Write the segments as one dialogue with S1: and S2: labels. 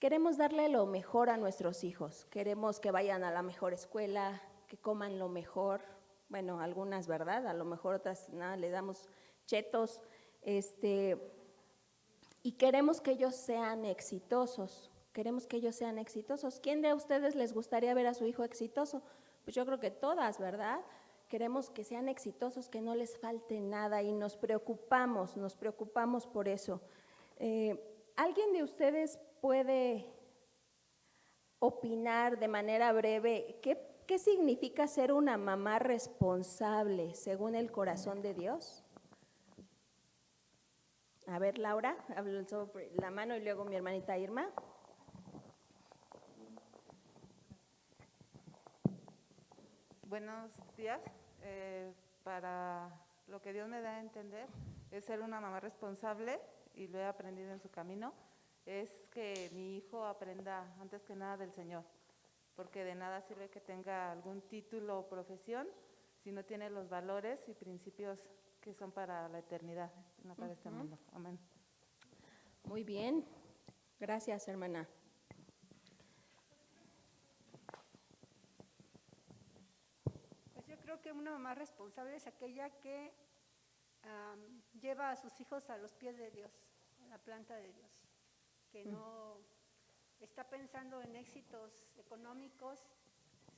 S1: queremos darle lo mejor a nuestros hijos, queremos que vayan a la mejor escuela, que coman lo mejor, bueno, algunas, ¿verdad? A lo mejor otras, nada, le damos chetos, y queremos que ellos sean exitosos, ¿Quién de ustedes les gustaría ver a su hijo exitoso? Pues yo creo que todas, ¿verdad? Queremos que sean exitosos, que no les falte nada y nos preocupamos por eso. ¿Alguien de ustedes puede opinar de manera breve qué significa ser una mamá responsable según el corazón de Dios? A ver, Laura, hablo sobre la mano y luego mi hermanita Irma.
S2: Buenos días. Para lo que Dios me da a entender es ser una mamá responsable, y lo he aprendido en su camino, es que mi hijo aprenda antes que nada del Señor, porque de nada sirve que tenga algún título o profesión si no tiene los valores y principios que son para la eternidad, no para este mundo. Amén.
S1: Muy bien, gracias, hermana.
S3: Pues yo creo que una mamá responsable es aquella que lleva a sus hijos a los pies de Dios, a la planta de Dios, que no está pensando en éxitos económicos,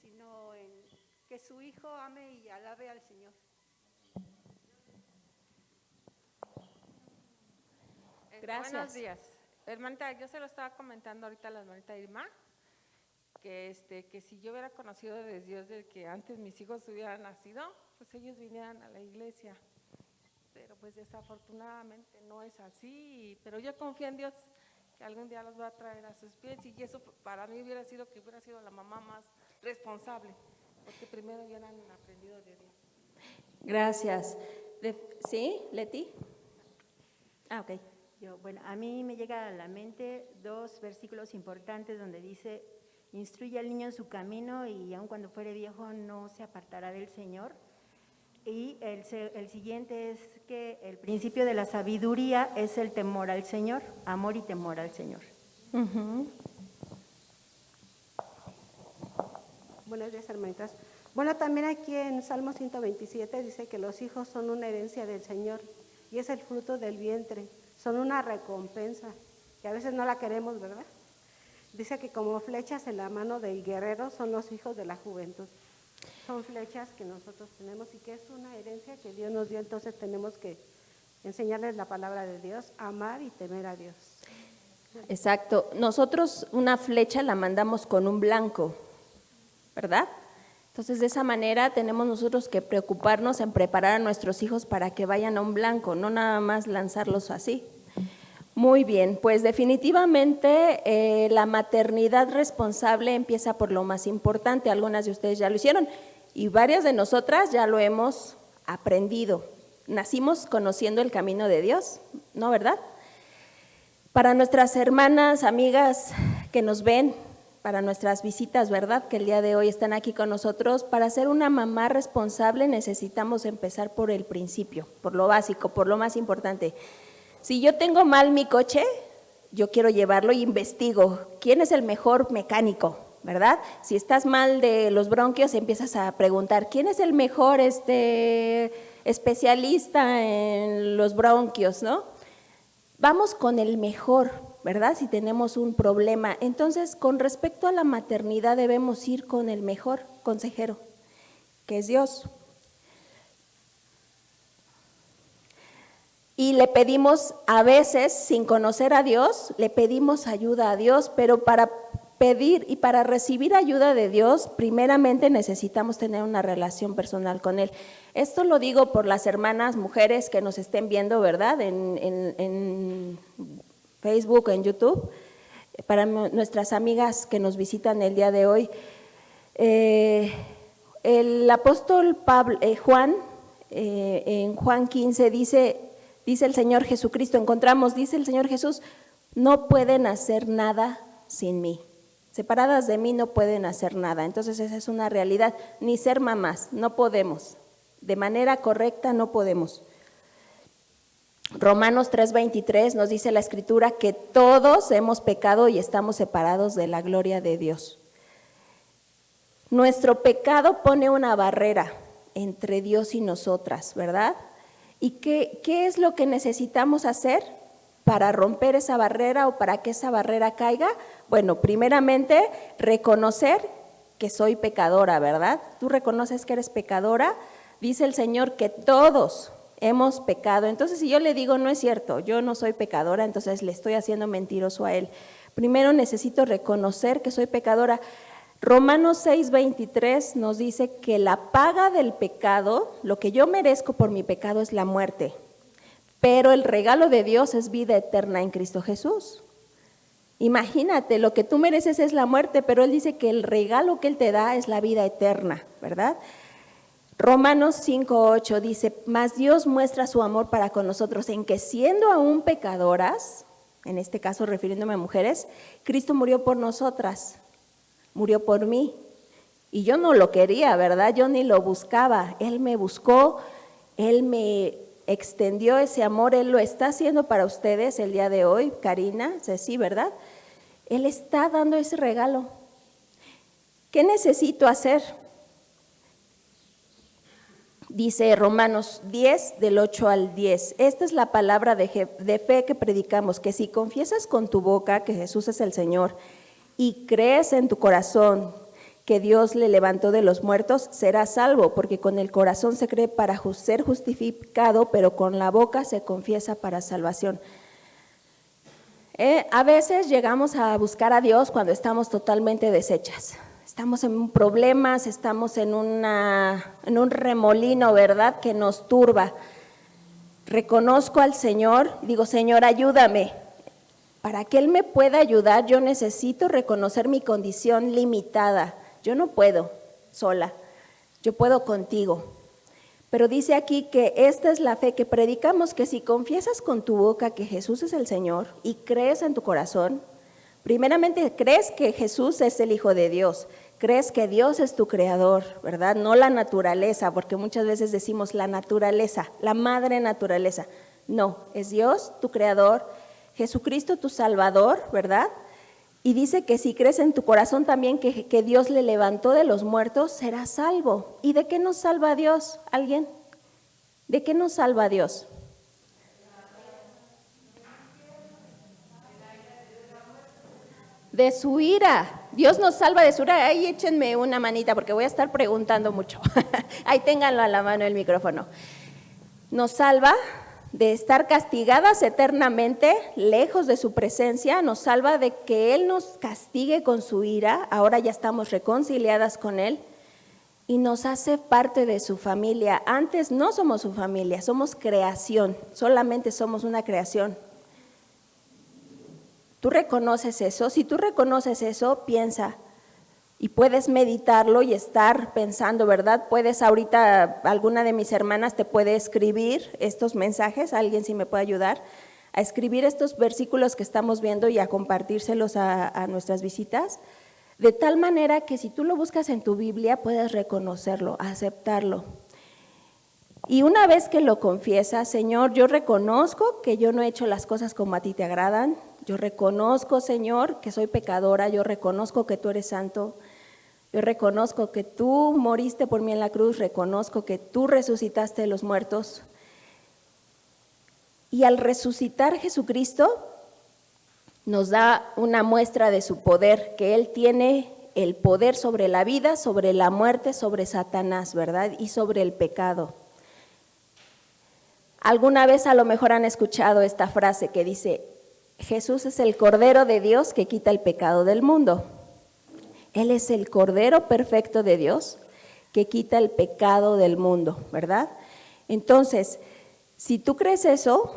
S3: sino en que su hijo ame y alabe al Señor.
S1: Gracias.
S4: Buenos días. Hermanita, yo se lo estaba comentando ahorita a la hermanita Irma, que si yo hubiera conocido de Dios de que antes mis hijos hubieran nacido, pues ellos vinieran a la iglesia. Pero pues desafortunadamente no es así, pero yo confío en Dios que algún día los va a traer a sus pies, y eso para mí hubiera sido la mamá más responsable, porque primero hubieran aprendido de Dios.
S1: Gracias. ¿Sí, Leti? Ok.
S5: Bueno, a mí me llega a la mente 2 versículos importantes donde dice: instruye al niño en su camino y aun cuando fuere viejo no se apartará del Señor. Y el siguiente es que el principio de la sabiduría es el temor al Señor, amor y temor al Señor.
S6: Buenos días, hermanitas. Bueno, también aquí en Salmo 127 dice que los hijos son una herencia del Señor y es el fruto del vientre, son una recompensa, que a veces no la queremos, ¿verdad? Dice que como flechas en la mano del guerrero son los hijos de la juventud. Son flechas que nosotros tenemos y que es una herencia que Dios nos dio, entonces tenemos que enseñarles la palabra de Dios, amar y temer a Dios.
S1: Exacto. Nosotros una flecha la mandamos con un blanco, ¿verdad? Entonces, de esa manera tenemos nosotros que preocuparnos en preparar a nuestros hijos para que vayan a un blanco, no nada más lanzarlos así. Muy bien, pues definitivamente la maternidad responsable empieza por lo más importante. Algunas de ustedes ya lo hicieron y varias de nosotras ya lo hemos aprendido. Nacimos conociendo el camino de Dios, ¿no, verdad? Para nuestras hermanas, amigas que nos ven, para nuestras visitas, ¿verdad?, que el día de hoy están aquí con nosotros, para ser una mamá responsable necesitamos empezar por el principio, por lo básico, por lo más importante. Si yo tengo mal mi coche, yo quiero llevarlo y investigo quién es el mejor mecánico, ¿verdad? Si estás mal de los bronquios, empiezas a preguntar quién es el mejor especialista en los bronquios, ¿no? Vamos con el mejor, ¿verdad? Si tenemos un problema. Entonces, con respecto a la maternidad, debemos ir con el mejor consejero, que es Dios. Y le pedimos, a veces, sin conocer a Dios, le pedimos ayuda a Dios, pero para pedir y para recibir ayuda de Dios, primeramente necesitamos tener una relación personal con Él. Esto lo digo por las hermanas mujeres que nos estén viendo, ¿verdad?, en Facebook, en YouTube, para nuestras amigas que nos visitan el día de hoy. El apóstol Juan, en Juan 15 dice el Señor Jesucristo, dice el Señor Jesús: no pueden hacer nada sin mí. Separadas de mí no pueden hacer nada. Entonces esa es una realidad. Ni ser mamás, no podemos. De manera correcta no podemos. Romanos 3:23 nos dice la Escritura que todos hemos pecado y estamos separados de la gloria de Dios. Nuestro pecado pone una barrera entre Dios y nosotras, ¿verdad? ¿Y qué es lo que necesitamos hacer para romper esa barrera o para que esa barrera caiga? Bueno, primeramente, reconocer que soy pecadora, ¿verdad? Tú reconoces que eres pecadora, dice el Señor que todos hemos pecado. Entonces, si yo le digo, no es cierto, yo no soy pecadora, entonces le estoy haciendo mentiroso a Él. Primero necesito reconocer que soy pecadora. Romanos 6:23 nos dice que la paga del pecado, lo que yo merezco por mi pecado es la muerte, pero el regalo de Dios es vida eterna en Cristo Jesús. Imagínate, lo que tú mereces es la muerte, pero Él dice que el regalo que Él te da es la vida eterna, ¿verdad? Romanos 5:8 dice, mas Dios muestra su amor para con nosotros en que siendo aún pecadoras, en este caso refiriéndome a mujeres, Cristo murió por nosotras, murió por mí. Y yo no lo quería, ¿verdad? Yo ni lo buscaba. Él me buscó, Él me extendió ese amor, Él lo está haciendo para ustedes el día de hoy, Karina, Ceci, ¿verdad? Él está dando ese regalo. ¿Qué necesito hacer? Dice Romanos 10, del 8 al 10. Esta es la palabra de fe que predicamos, que si confiesas con tu boca que Jesús es el Señor y crees en tu corazón que Dios le levantó de los muertos, serás salvo, porque con el corazón se cree para ser justificado, pero con la boca se confiesa para salvación. A veces llegamos a buscar a Dios cuando estamos totalmente deshechas. Estamos en problemas, estamos en un remolino, ¿verdad?, que nos turba. Reconozco al Señor, digo, Señor, ayúdame. Para que Él me pueda ayudar, yo necesito reconocer mi condición limitada. Yo no puedo sola, yo puedo contigo. Pero dice aquí que esta es la fe que predicamos, que si confiesas con tu boca que Jesús es el Señor y crees en tu corazón, primeramente crees que Jesús es el Hijo de Dios, crees que Dios es tu creador, ¿verdad? No la naturaleza, porque muchas veces decimos la naturaleza, la madre naturaleza. No, es Dios tu creador, Jesucristo tu Salvador, ¿verdad? Y dice que si crees en tu corazón también que Dios le levantó de los muertos, serás salvo. ¿Y de qué nos salva Dios? ¿Alguien? ¿De qué nos salva Dios? De su ira. Dios nos salva de su ira. Ahí échenme una manita porque voy a estar preguntando mucho. Ahí ténganlo a la mano el micrófono. Nos salva de estar castigadas eternamente, lejos de su presencia, nos salva de que Él nos castigue con su ira, ahora ya estamos reconciliadas con Él, y nos hace parte de su familia. Antes no somos su familia, somos creación, solamente somos una creación. ¿Tú reconoces eso? Si tú reconoces eso, piensa, y puedes meditarlo y estar pensando, ¿verdad? Puedes ahorita, alguna de mis hermanas te puede escribir estos mensajes, alguien si me puede ayudar, a escribir estos versículos que estamos viendo y a compartírselos a nuestras visitas, de tal manera que si tú lo buscas en tu Biblia puedes reconocerlo, aceptarlo. Y una vez que lo confiesas, Señor, yo reconozco que yo no he hecho las cosas como a ti te agradan, yo reconozco, Señor, que soy pecadora, yo reconozco que tú eres santo, yo reconozco que tú moriste por mí en la cruz, reconozco que tú resucitaste de los muertos. Y al resucitar Jesucristo nos da una muestra de su poder, que Él tiene el poder sobre la vida, sobre la muerte, sobre Satanás, ¿verdad? Y sobre el pecado. Alguna vez a lo mejor han escuchado esta frase que dice, Jesús es el Cordero de Dios que quita el pecado del mundo. Él es el Cordero perfecto de Dios que quita el pecado del mundo, ¿verdad? Entonces, si tú crees eso,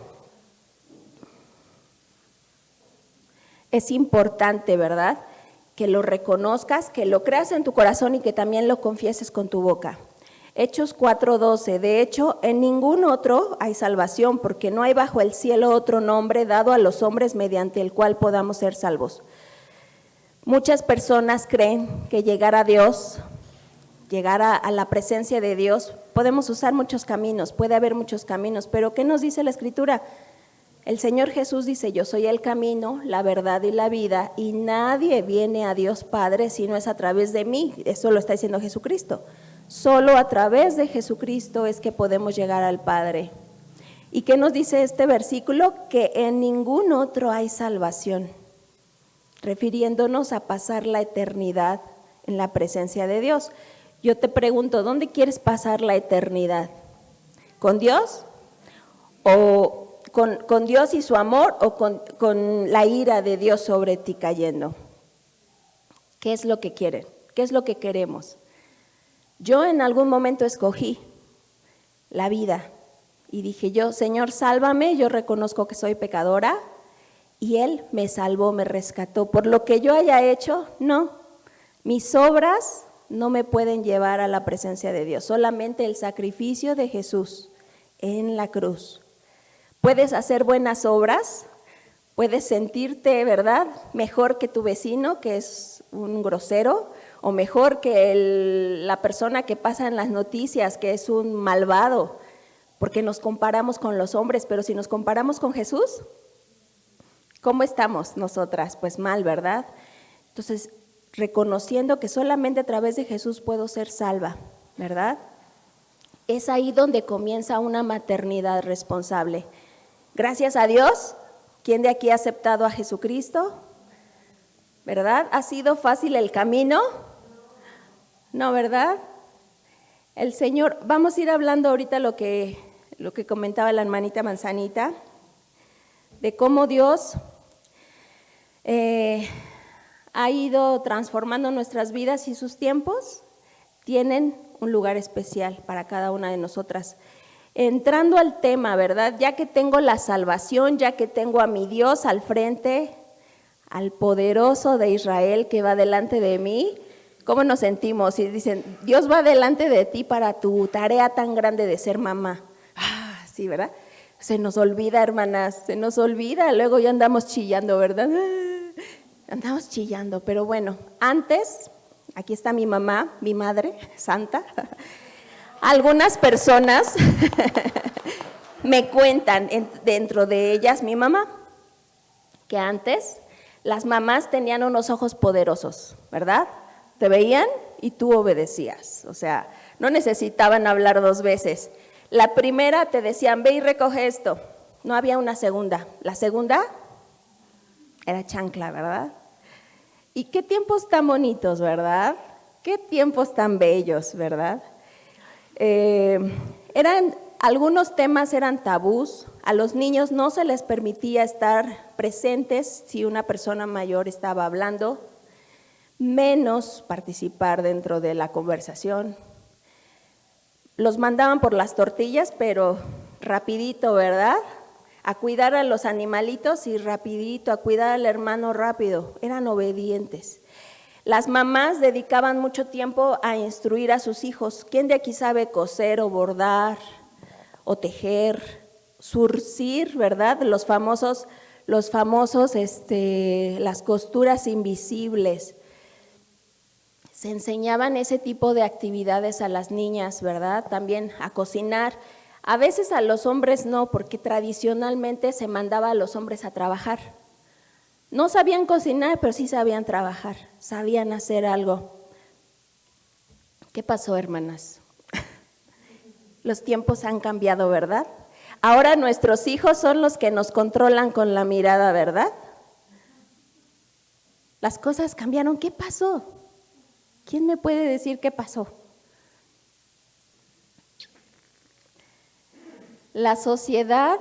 S1: es importante, ¿verdad?, que lo reconozcas, que lo creas en tu corazón y que también lo confieses con tu boca. Hechos 4:12, de hecho, en ningún otro hay salvación, porque no hay bajo el cielo otro nombre dado a los hombres mediante el cual podamos ser salvos. Muchas personas creen que llegar a Dios, llegar a la presencia de Dios, podemos usar muchos caminos, puede haber muchos caminos, pero ¿qué nos dice la Escritura? El Señor Jesús dice, yo soy el camino, la verdad y la vida, y nadie viene a Dios Padre si no es a través de mí. Eso lo está diciendo Jesucristo. Solo a través de Jesucristo es que podemos llegar al Padre. ¿Y qué nos dice este versículo? Que en ningún otro hay salvación, refiriéndonos a pasar la eternidad en la presencia de Dios. Yo te pregunto, ¿dónde quieres pasar la eternidad? ¿Con Dios? ¿O con Dios y su amor? ¿O con la ira de Dios sobre ti cayendo? ¿Qué es lo que quieren? ¿Qué es lo que queremos? Yo en algún momento escogí la vida y dije yo, Señor, sálvame, yo reconozco que soy pecadora, y Él me salvó, me rescató. Por lo que yo haya hecho, no, mis obras no me pueden llevar a la presencia de Dios, solamente el sacrificio de Jesús en la cruz. Puedes hacer buenas obras, puedes sentirte, ¿verdad?, mejor que tu vecino, que es un grosero, o mejor que la persona que pasa en las noticias, que es un malvado, porque nos comparamos con los hombres, pero si nos comparamos con Jesús, ¿cómo estamos nosotras? Pues mal, ¿verdad? Entonces, reconociendo que solamente a través de Jesús puedo ser salva, ¿verdad? Es ahí donde comienza una maternidad responsable. Gracias a Dios, ¿quién de aquí ha aceptado a Jesucristo? ¿Verdad? ¿Ha sido fácil el camino? No, ¿verdad? El Señor, vamos a ir hablando ahorita lo que comentaba la hermanita Manzanita, de cómo Dios ha ido transformando nuestras vidas y sus tiempos tienen un lugar especial para cada una de nosotras. Entrando al tema, ¿verdad? Ya que tengo la salvación, ya que tengo a mi Dios al frente, al poderoso de Israel que va delante de mí, ¿cómo nos sentimos? Y dicen, Dios va delante de ti para tu tarea tan grande de ser mamá. Ah, sí, ¿verdad? Se nos olvida, hermanas, se nos olvida, luego ya andamos chillando, ¿verdad? Andamos chillando, pero bueno, antes, aquí está mi mamá, mi madre santa. Algunas personas me cuentan, dentro de ellas mi mamá, que antes las mamás tenían unos ojos poderosos, ¿verdad? Te veían y tú obedecías, o sea, no necesitaban hablar dos veces. La primera te decían, ve y recoge esto, no había una segunda. La segunda era chancla, ¿verdad? Y qué tiempos tan bonitos, ¿verdad? Qué tiempos tan bellos, ¿verdad? Algunos temas eran tabús, a los niños no se les permitía estar presentes si una persona mayor estaba hablando, menos participar dentro de la conversación. Los mandaban por las tortillas, pero rapidito, ¿verdad? A cuidar a los animalitos y rapidito, a cuidar al hermano rápido, eran obedientes. Las mamás dedicaban mucho tiempo a instruir a sus hijos. ¿Quién de aquí sabe coser o bordar o tejer, surcir, ¿verdad? Las costuras invisibles. Se enseñaban ese tipo de actividades a las niñas, ¿verdad? También a cocinar. A veces a los hombres no, porque tradicionalmente se mandaba a los hombres a trabajar. No sabían cocinar, pero sí sabían trabajar, sabían hacer algo. ¿Qué pasó, hermanas? Los tiempos han cambiado, ¿verdad? Ahora nuestros hijos son los que nos controlan con la mirada, ¿verdad? Las cosas cambiaron. ¿Qué pasó? ¿Quién me puede decir qué pasó? La sociedad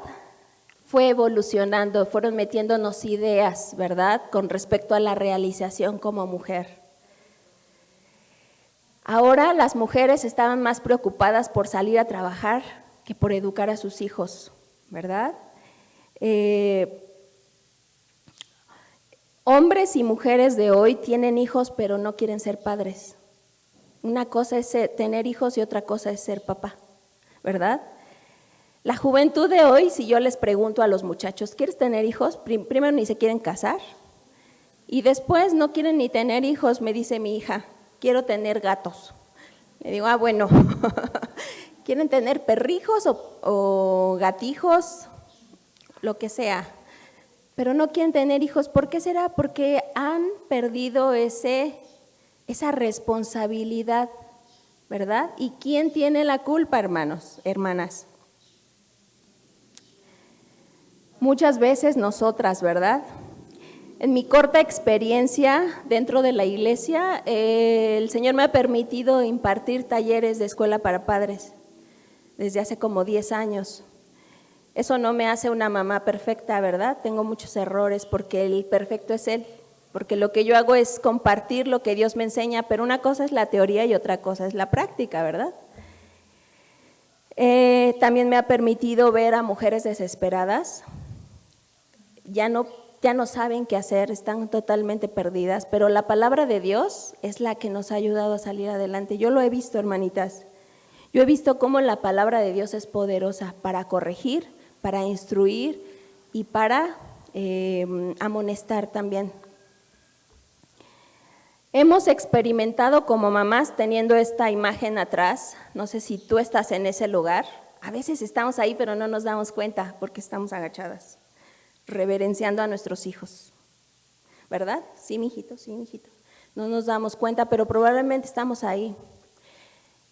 S1: fue evolucionando, fueron metiéndonos ideas, ¿verdad?, con respecto a la realización como mujer. Ahora las mujeres estaban más preocupadas por salir a trabajar que por educar a sus hijos, ¿verdad? Hombres y mujeres de hoy tienen hijos, pero no quieren ser padres. Una cosa es tener hijos y otra cosa es ser papá, ¿verdad? La juventud de hoy, si yo les pregunto a los muchachos, ¿quieres tener hijos? Primero ni se quieren casar y después no quieren ni tener hijos. Me dice mi hija, quiero tener gatos. Le digo, bueno, quieren tener perrijos o gatijos, lo que sea, pero no quieren tener hijos. ¿Por qué será? Porque han perdido esa responsabilidad, ¿verdad? ¿Y quién tiene la culpa, hermanos, hermanas? Muchas veces nosotras, ¿verdad? En mi corta experiencia dentro de la iglesia, el Señor me ha permitido impartir talleres de escuela para padres desde hace como 10 años. Eso no me hace una mamá perfecta, ¿verdad? Tengo muchos errores porque el perfecto es Él, porque lo que yo hago es compartir lo que Dios me enseña, pero una cosa es la teoría y otra cosa es la práctica, ¿verdad? También me ha permitido ver a mujeres desesperadas, ya no saben qué hacer, están totalmente perdidas, pero la palabra de Dios es la que nos ha ayudado a salir adelante. Yo lo he visto, hermanitas. Yo he visto cómo la palabra de Dios es poderosa para corregir, para instruir y para amonestar también. Hemos experimentado como mamás teniendo esta imagen atrás, no sé si tú estás en ese lugar, a veces estamos ahí pero no nos damos cuenta porque estamos agachadas, reverenciando a nuestros hijos, ¿verdad? Sí, mijito, no nos damos cuenta, pero probablemente estamos ahí.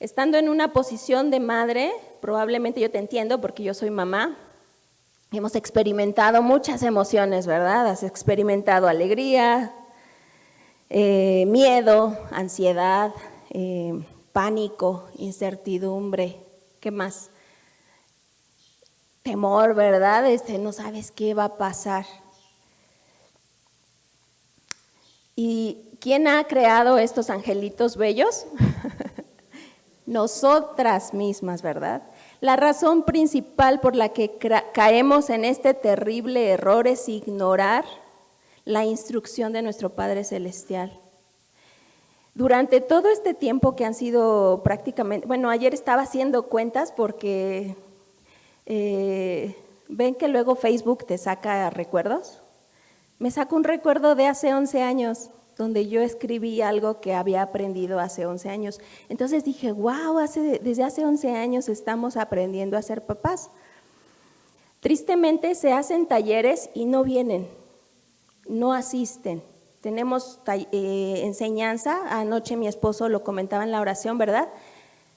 S1: Estando en una posición de madre, probablemente yo te entiendo porque yo soy mamá, hemos experimentado muchas emociones, ¿verdad? Has experimentado alegría, miedo, ansiedad, pánico, incertidumbre, ¿qué más? Temor, ¿verdad? No sabes qué va a pasar. ¿Y quién ha creado estos angelitos bellos? Nosotras mismas, ¿verdad? La razón principal por la que caemos en este terrible error es ignorar la instrucción de nuestro Padre Celestial. Durante todo este tiempo que han sido prácticamente, bueno, ayer estaba haciendo cuentas porque ven que luego Facebook te saca recuerdos. Me sacó un recuerdo de hace 11 años, donde yo escribí algo que había aprendido hace 11 años. Entonces dije, wow, desde hace 11 años estamos aprendiendo a ser papás. Tristemente se hacen talleres y no vienen, no asisten. Tenemos enseñanza, anoche mi esposo lo comentaba en la oración, ¿verdad?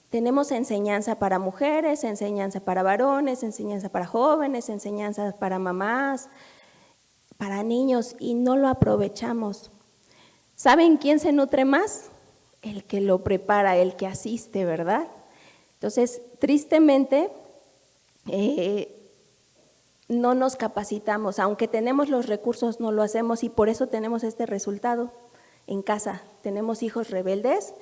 S1: Tenemos enseñanza para mujeres, enseñanza para varones, enseñanza para jóvenes, enseñanza para mamás, para niños y no lo aprovechamos. ¿Saben quién se nutre más? El que lo prepara, el que asiste, ¿verdad? Entonces, tristemente, no nos capacitamos, aunque tenemos los recursos, no lo hacemos y por eso tenemos este resultado en casa. Tenemos hijos rebeldes,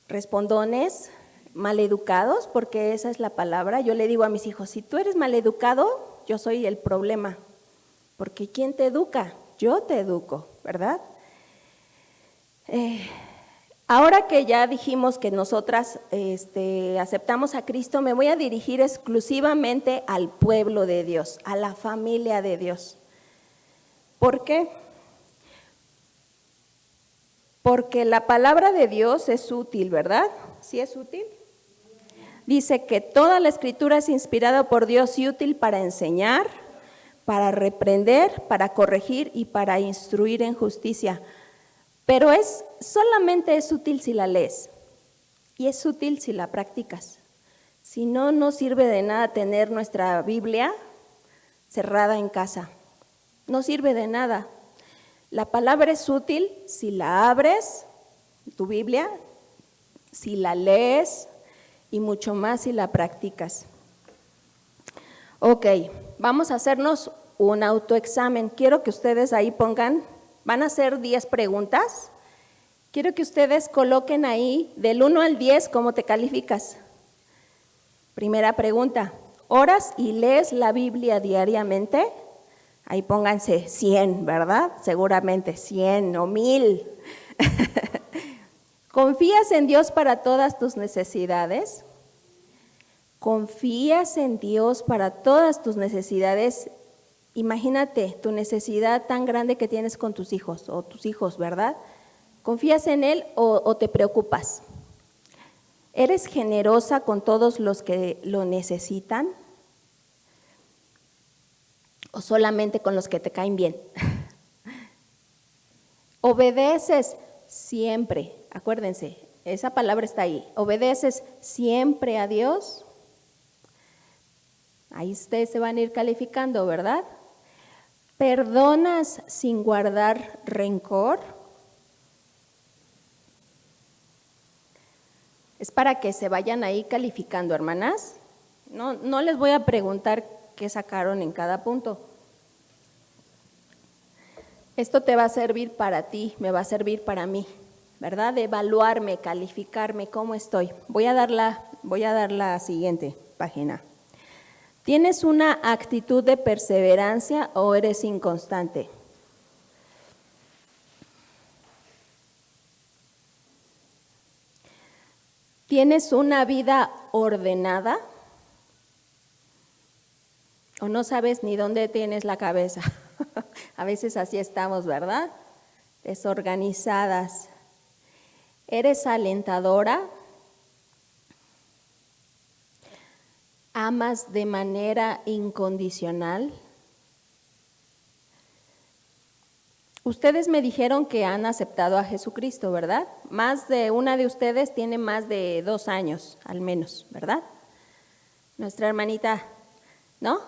S1: respondones, maleducados, porque esa es la palabra. Yo le digo a mis hijos, si tú eres maleducado, yo soy el problema, porque ¿quién te educa? Yo te educo, ¿verdad? Ahora que ya dijimos que nosotras aceptamos a Cristo, me voy a dirigir exclusivamente al pueblo de Dios, a la familia de Dios. ¿Por qué? Porque la palabra de Dios es útil, ¿verdad? ¿Sí es útil? Dice que toda la Escritura es inspirada por Dios y útil para enseñar, para reprender, para corregir y para instruir en justicia. Pero solamente es útil si la lees y es útil si la practicas. Si no, no sirve de nada tener nuestra Biblia cerrada en casa. No sirve de nada. La palabra es útil si la abres, tu Biblia, si la lees y mucho más si la practicas. Ok, vamos a hacernos un autoexamen. Quiero que ustedes ahí pongan, van a hacer 10 preguntas. Quiero que ustedes coloquen ahí del 1 al 10 cómo te calificas. Primera pregunta, ¿oras y lees la Biblia diariamente? Ahí pónganse 100, ¿verdad? Seguramente 100 o 1000. ¿Confías en Dios para todas tus necesidades? ¿Confías en Dios para todas tus necesidades? Imagínate tu necesidad tan grande que tienes con tus hijos o tus hijos, ¿verdad? ¿Confías en Él o te preocupas? ¿Eres generosa con todos los que lo necesitan? ¿O solamente con los que te caen bien? ¿Obedeces siempre? Acuérdense, esa palabra está ahí. ¿Obedeces siempre a Dios? Ahí ustedes se van a ir calificando, ¿verdad? ¿Perdonas sin guardar rencor? Es para que se vayan ahí calificando, hermanas. No les voy a preguntar qué sacaron en cada punto. Esto te va a servir para ti, me va a servir para mí, ¿verdad? De evaluarme, calificarme, cómo estoy. Voy a dar la siguiente página. ¿Tienes una actitud de perseverancia o eres inconstante? ¿Tienes una vida ordenada? ¿O no sabes ni dónde tienes la cabeza? A veces así estamos, ¿verdad? Desorganizadas. ¿Eres alentadora? ¿Amas de manera incondicional? Ustedes me dijeron que han aceptado a Jesucristo, ¿verdad? Más de una de ustedes tiene más de 2 años, al menos, ¿verdad? Nuestra hermanita, ¿no?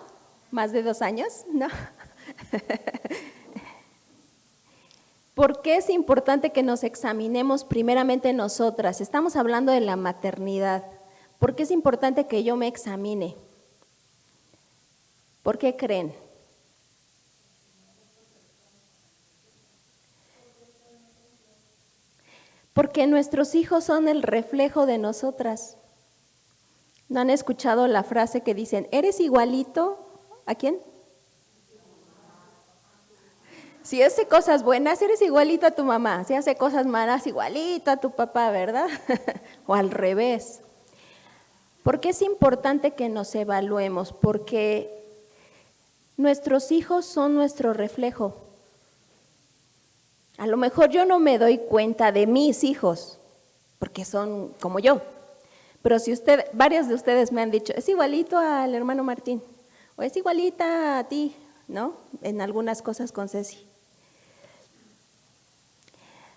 S1: ¿Más de 2 años? No. ¿Por qué es importante que nos examinemos primeramente nosotras? Estamos hablando de la maternidad. ¿Por qué es importante que yo me examine? ¿Por qué creen? Porque nuestros hijos son el reflejo de nosotras. ¿No han escuchado la frase que dicen, eres igualito? ¿A quién? Si hace cosas buenas, eres igualito a tu mamá. Si hace cosas malas, igualito a tu papá, ¿verdad? O al revés. ¿Por qué es importante que nos evaluemos? Porque nuestros hijos son nuestro reflejo. A lo mejor yo no me doy cuenta de mis hijos, porque son como yo. Pero si varios de ustedes me han dicho, es igualito al hermano Martín, o es igualita a ti, ¿no? En algunas cosas con Ceci.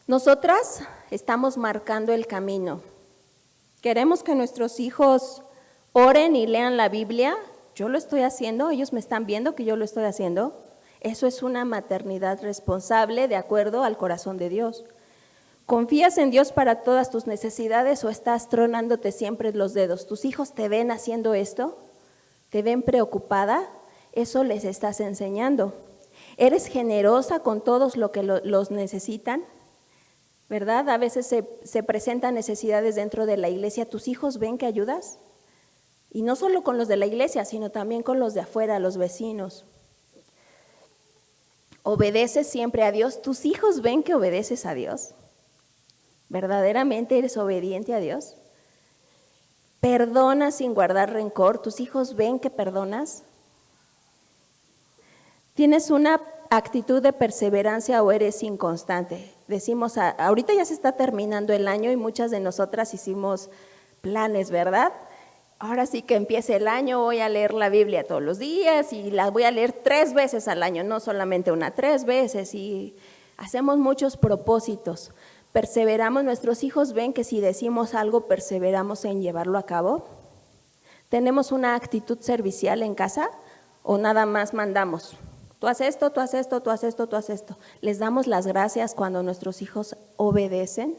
S1: Nosotras estamos marcando el camino. Queremos que nuestros hijos oren y lean la Biblia. Yo lo estoy haciendo, ellos me están viendo que yo lo estoy haciendo. Eso es una maternidad responsable de acuerdo al corazón de Dios. ¿Confías en Dios para todas tus necesidades o estás tronándote siempre los dedos? ¿Tus hijos te ven haciendo esto? ¿Te ven preocupada? Eso les estás enseñando. ¿Eres generosa con todos los que los necesitan? ¿Verdad? A veces se presentan necesidades dentro de la iglesia. ¿Tus hijos ven que ayudas? Y no solo con los de la iglesia, sino también con los de afuera, los vecinos. ¿Obedeces siempre a Dios? ¿Tus hijos ven que obedeces a Dios? ¿Verdaderamente eres obediente a Dios? ¿Perdonas sin guardar rencor? ¿Tus hijos ven que perdonas? ¿Tienes una actitud de perseverancia o eres inconstante? Decimos, ahorita ya se está terminando el año y muchas de nosotras hicimos planes, ¿verdad? Ahora sí que empiece el año, voy a leer la Biblia todos los días y la voy a leer 3 veces al año, no solamente una, 3 veces, y hacemos muchos propósitos. ¿Perseveramos? ¿Nuestros hijos ven que si decimos algo perseveramos en llevarlo a cabo? ¿Tenemos una actitud servicial en casa o nada más mandamos? Tú haces esto, tú haces esto, tú haces esto, tú haces esto. ¿Les damos las gracias cuando nuestros hijos obedecen?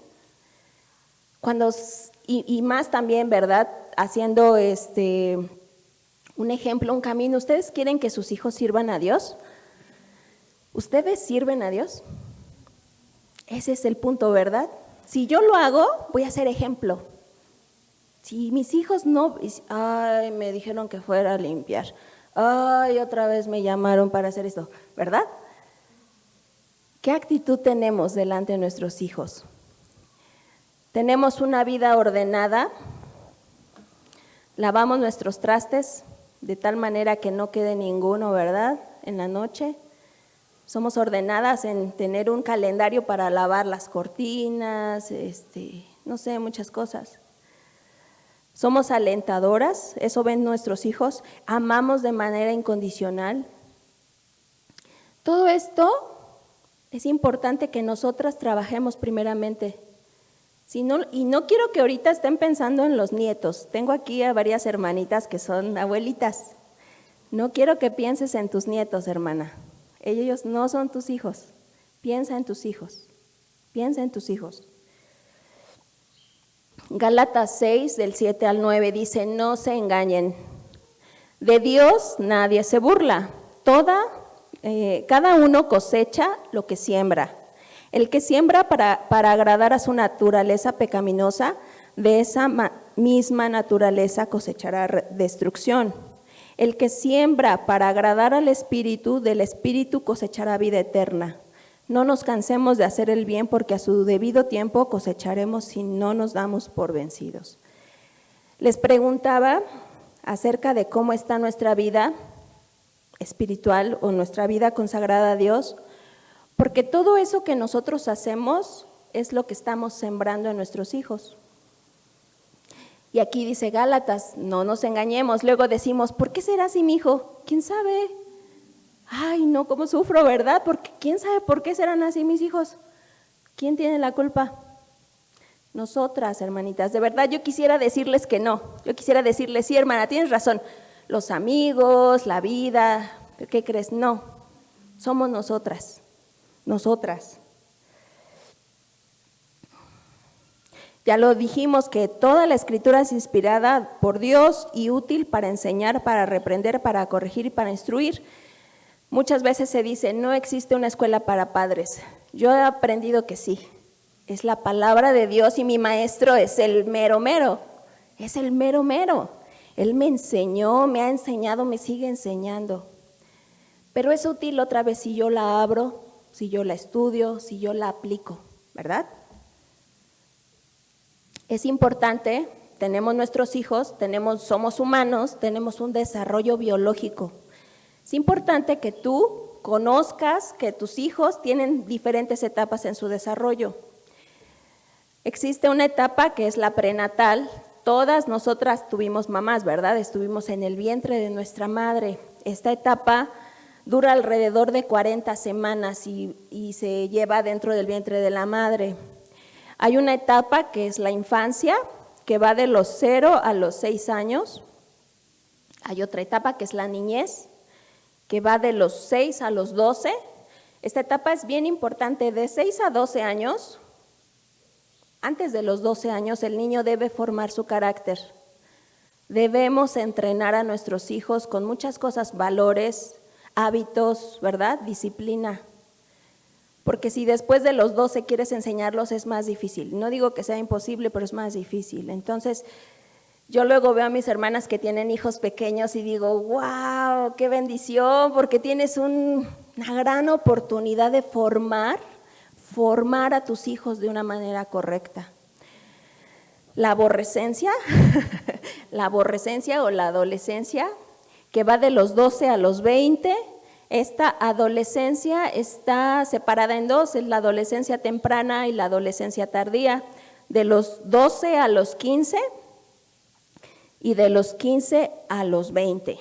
S1: Y más también, ¿verdad? Haciendo un ejemplo, un camino. ¿Ustedes quieren que sus hijos sirvan a Dios? ¿Ustedes sirven a Dios? Ese es el punto, ¿verdad? Si yo lo hago, voy a ser ejemplo. Si mis hijos no, ay, me dijeron que fuera a limpiar, ay, otra vez me llamaron para hacer esto, ¿verdad? ¿Qué actitud tenemos delante de nuestros hijos? ¿Tenemos una vida ordenada? ¿Lavamos nuestros trastes de tal manera que no quede ninguno, verdad? En la noche. Somos ordenadas en tener un calendario para lavar las cortinas, no sé, muchas cosas. somos alentadoras, eso ven nuestros hijos, amamos de manera incondicional. Todo esto es importante que nosotras trabajemos primeramente. Y no quiero que ahorita estén pensando en los nietos. Tengo aquí a varias hermanitas que son abuelitas. No quiero que pienses en tus nietos, hermana. Ellos no son tus hijos. Piensa en tus hijos. Piensa en tus hijos. Gálatas 6, del 7 al 9, dice, no se engañen. De Dios nadie se burla. Cada uno cosecha lo que siembra. El que siembra para agradar a su naturaleza pecaminosa, de esa misma naturaleza cosechará destrucción. El que siembra para agradar al Espíritu, del Espíritu cosechará vida eterna. No nos cansemos de hacer el bien, porque a su debido tiempo cosecharemos si no nos damos por vencidos. Les preguntaba acerca de cómo está nuestra vida espiritual o nuestra vida consagrada a Dios, porque todo eso que nosotros hacemos es lo que estamos sembrando en nuestros hijos. Y aquí dice Gálatas, no nos engañemos. Luego decimos, ¿por qué será así mi hijo? ¿Quién sabe? Ay, no, cómo sufro, ¿verdad? Porque ¿quién sabe por qué serán así mis hijos? ¿Quién tiene la culpa? Nosotras, hermanitas. De verdad, yo quisiera decirles que no. Yo quisiera decirles, sí, hermana, tienes razón. Los amigos, la vida, ¿qué crees? No, somos nosotras. Nosotras. Ya lo dijimos que toda la Escritura es inspirada por Dios y útil para enseñar, para reprender, para corregir y para instruir. Muchas veces se dice, no existe una escuela para padres. Yo he aprendido que sí, es la palabra de Dios y mi maestro es el mero mero, es el mero mero. Él me enseñó, me ha enseñado, me sigue enseñando. Pero es útil otra vez si yo la abro, si yo la estudio, si yo la aplico, ¿verdad? Es importante, tenemos nuestros hijos, somos humanos, tenemos un desarrollo biológico. Es importante que tú conozcas que tus hijos tienen diferentes etapas en su desarrollo. Existe una etapa que es la prenatal. Todas nosotras tuvimos mamás, ¿verdad? Estuvimos en el vientre de nuestra madre. Esta etapa dura alrededor de 40 semanas y se lleva dentro del vientre de la madre. Hay una etapa que es la infancia, que va de los 0 a los 6 años. Hay otra etapa que es la niñez, que va de los 6 a los 12. Esta etapa es bien importante, de 6 a 12 años. Antes de los 12 años el niño debe formar su carácter. Debemos entrenar a nuestros hijos con muchas cosas, valores, hábitos, ¿verdad? Disciplina. Porque si después de los 12 quieres enseñarlos es más difícil. No digo que sea imposible, pero es más difícil. Entonces, yo luego veo a mis hermanas que tienen hijos pequeños y digo, wow, qué bendición, porque tienes una gran oportunidad de formar a tus hijos de una manera correcta. La aborrecencia, o la adolescencia, que va de los 12 a los 20, esta adolescencia está separada en dos, es la adolescencia temprana y la adolescencia tardía, de los 12 a los 15 y de los 15 a los 20.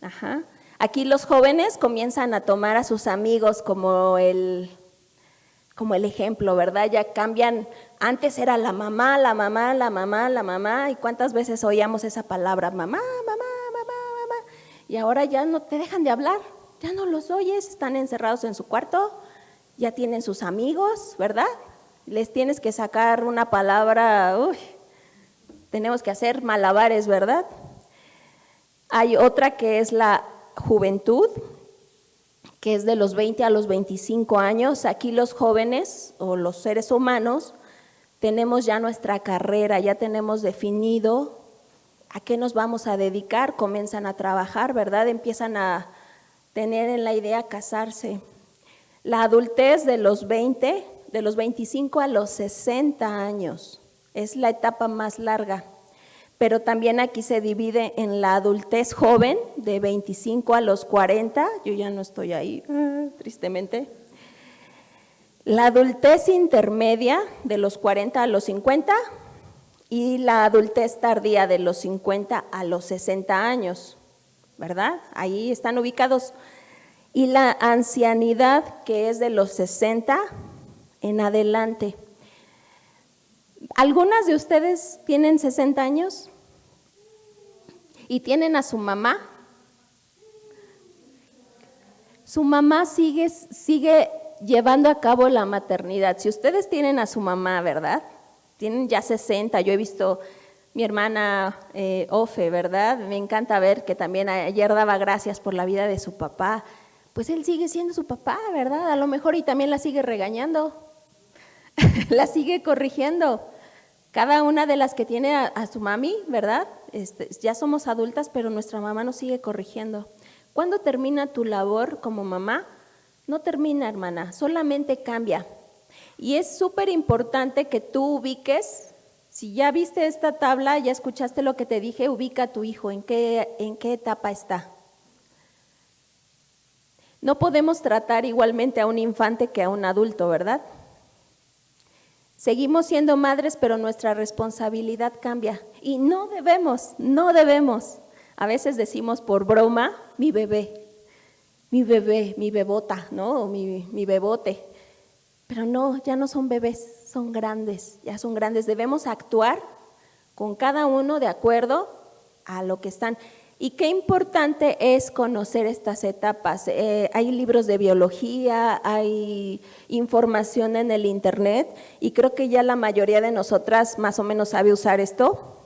S1: Ajá. Aquí los jóvenes comienzan a tomar a sus amigos como el ejemplo, ¿verdad? Ya cambian, antes era la mamá, y cuántas veces oíamos esa palabra, mamá, y ahora ya no te dejan de hablar, ya no los oyes, están encerrados en su cuarto, ya tienen sus amigos, ¿verdad? Les tienes que sacar una palabra, tenemos que hacer malabares, ¿verdad? Hay otra que es la juventud, que es de los 20 a los 25 años. Aquí los jóvenes o los seres humanos tenemos ya nuestra carrera, ya tenemos definido a qué nos vamos a dedicar, comienzan a trabajar, ¿verdad? Empiezan a tener en la idea casarse. La adultez de los 25 a los 60 años, es la etapa más larga. Pero también aquí se divide en la adultez joven, de 25 a los 40, yo ya no estoy ahí, tristemente. La adultez intermedia, de los 40 a los 50, y la adultez tardía de los 50 a los 60 años, ¿verdad? Ahí están ubicados. Y la ancianidad, que es de los 60 en adelante. ¿Algunas de ustedes tienen 60 años? ¿Y tienen a su mamá? Su mamá sigue llevando a cabo la maternidad. Si ustedes tienen a su mamá, ¿verdad? Tienen ya 60, yo he visto mi hermana Ofe, ¿verdad? Me encanta ver que también ayer daba gracias por la vida de su papá. Pues él sigue siendo su papá, ¿verdad? A lo mejor y también la sigue regañando, la sigue corrigiendo. Cada una de las que tiene a su mami, ¿verdad? Ya somos adultas, pero nuestra mamá nos sigue corrigiendo. ¿Cuándo termina tu labor como mamá? No termina, hermana, solamente cambia. Y es súper importante que tú ubiques, si ya viste esta tabla, ya escuchaste lo que te dije, ubica a tu hijo, en qué etapa está. No podemos tratar igualmente a un infante que a un adulto, ¿verdad? Seguimos siendo madres, pero nuestra responsabilidad cambia. Y no debemos. A veces decimos por broma, mi bebé, mi bebota, ¿no? O mi bebote. Pero no, ya no son bebés, son grandes, ya son grandes. Debemos actuar con cada uno de acuerdo a lo que están. Y qué importante es conocer estas etapas. Hay libros de biología, hay información en el internet y creo que ya la mayoría de nosotras más o menos sabe usar esto.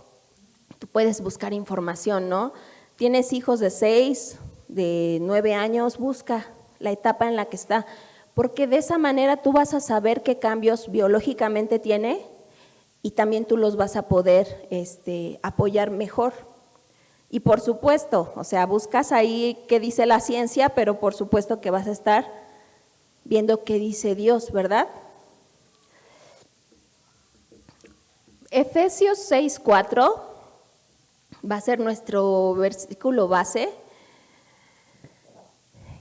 S1: Tú puedes buscar información, ¿no? Tienes hijos de 6, de 9 años, busca la etapa en la que está, porque de esa manera tú vas a saber qué cambios biológicamente tiene y también tú los vas a poder apoyar mejor. Y por supuesto, o sea, buscas ahí qué dice la ciencia, pero por supuesto que vas a estar viendo qué dice Dios, ¿verdad? Efesios 6:4 va a ser nuestro versículo base,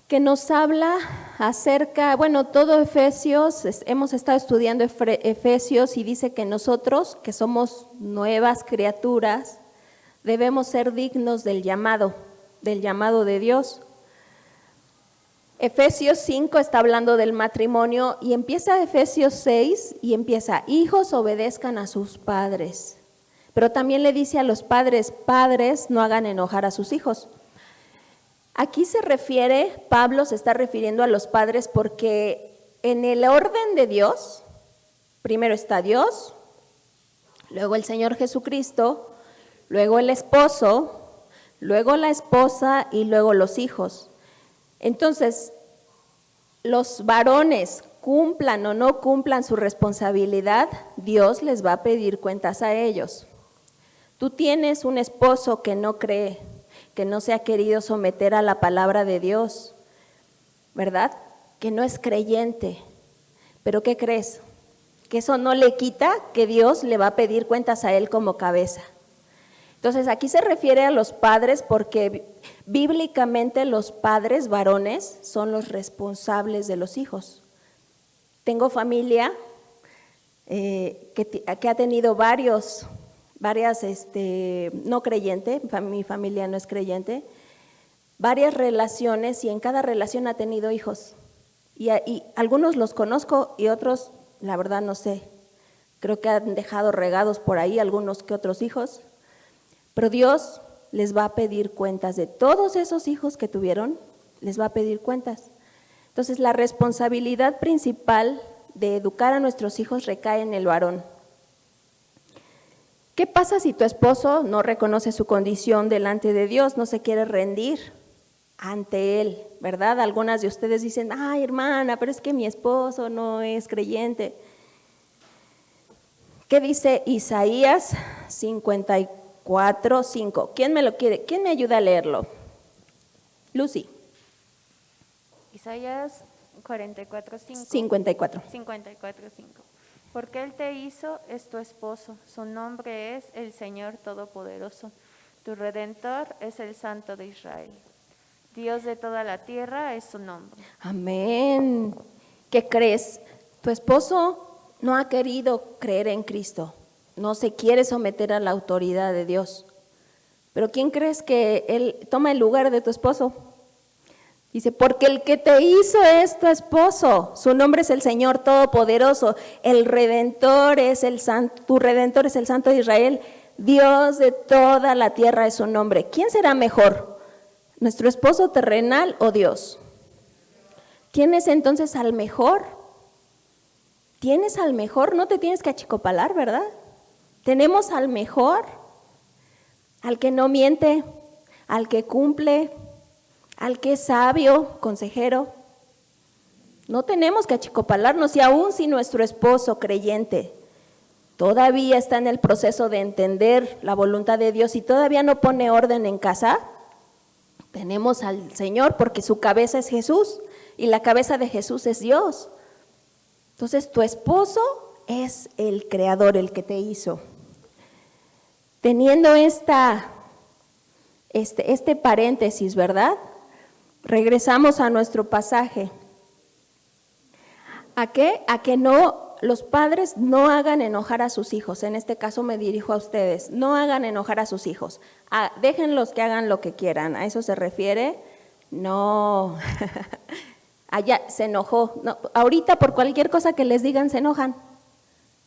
S1: que nos habla acerca, bueno, todo Efesios, hemos estado estudiando Efesios y dice que nosotros, que somos nuevas criaturas, debemos ser dignos del llamado de Dios. Efesios 5 está hablando del matrimonio y empieza Efesios 6 y empieza, hijos obedezcan a sus padres. Pero también le dice a los padres, padres no hagan enojar a sus hijos. Aquí Pablo se está refiriendo a los padres porque en el orden de Dios, primero está Dios, luego el Señor Jesucristo, luego el esposo, luego la esposa y luego los hijos. Entonces, los varones cumplan o no cumplan su responsabilidad, Dios les va a pedir cuentas a ellos. Tú tienes un esposo que no cree, que no se ha querido someter a la palabra de Dios, ¿verdad? Que no es creyente, pero ¿qué crees? Que eso no le quita que Dios le va a pedir cuentas a él como cabeza. Entonces, aquí se refiere a los padres porque bíblicamente los padres varones son los responsables de los hijos. Tengo familia que ha tenido varias, no creyente, mi familia no es creyente, varias relaciones y en cada relación ha tenido hijos. Y algunos los conozco y otros, la verdad no sé, creo que han dejado regados por ahí algunos que otros hijos. Pero Dios les va a pedir cuentas de todos esos hijos que tuvieron, les va a pedir cuentas. Entonces, la responsabilidad principal de educar a nuestros hijos recae en el varón. ¿Qué pasa si tu esposo no reconoce su condición delante de Dios, no se quiere rendir ante Él, verdad? Algunas de ustedes dicen, ay hermana, pero es que mi esposo no es creyente. ¿Qué dice Isaías 54:5? ¿Quién me ayuda a leerlo? Lucy.
S7: Isaías 44:5.
S1: 54.
S7: 54:5. Porque Él te hizo, es tu esposo, su nombre es el Señor Todopoderoso, tu Redentor es el Santo de Israel. Dios de toda la tierra es su nombre.
S1: Amén. ¿Qué crees? Tu esposo no ha querido creer en Cristo. no se quiere someter a la autoridad de Dios. Pero ¿quién crees que él toma el lugar de tu esposo? Dice, porque el que te hizo es tu esposo, su nombre es el Señor Todopoderoso, el Redentor es el Santo, tu Redentor es el Santo de Israel, Dios de toda la tierra es su nombre. ¿Quién será mejor? ¿Nuestro esposo terrenal o Dios? ¿Quién es entonces al mejor? ¿Tienes al mejor? No te tienes que achicopalar, ¿verdad? Tenemos al mejor, al que no miente, al que cumple, al que es sabio, consejero. No tenemos que achicopalarnos, y aún si nuestro esposo creyente todavía está en el proceso de entender la voluntad de Dios y todavía no pone orden en casa, tenemos al Señor, porque su cabeza es Jesús y la cabeza de Jesús es Dios. Entonces tu esposo es el creador, el que te hizo. Teniendo este paréntesis, ¿verdad? Regresamos a nuestro pasaje. ¿A qué? A que los padres no hagan enojar a sus hijos. En este caso me dirijo a ustedes. No hagan enojar a sus hijos. Déjenlos que hagan lo que quieran. ¿A eso se refiere? No. Allá se enojó. No, ahorita por cualquier cosa que les digan se enojan,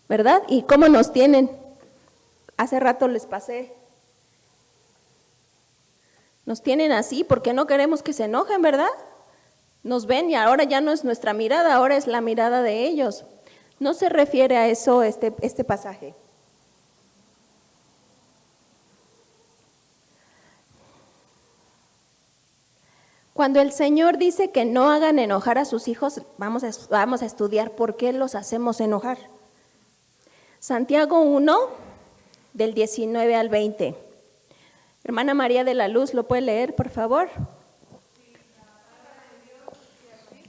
S1: ¿verdad? ¿Y cómo nos tienen? Hace rato les pasé. Nos tienen así porque no queremos que se enojen, ¿verdad? Nos ven y ahora ya no es nuestra mirada, ahora es la mirada de ellos. No se refiere a eso este pasaje. Cuando el Señor dice que no hagan enojar a sus hijos, vamos a estudiar por qué los hacemos enojar. Santiago 1, del 19 al 20. Hermana María de la Luz, ¿lo puede leer, por favor?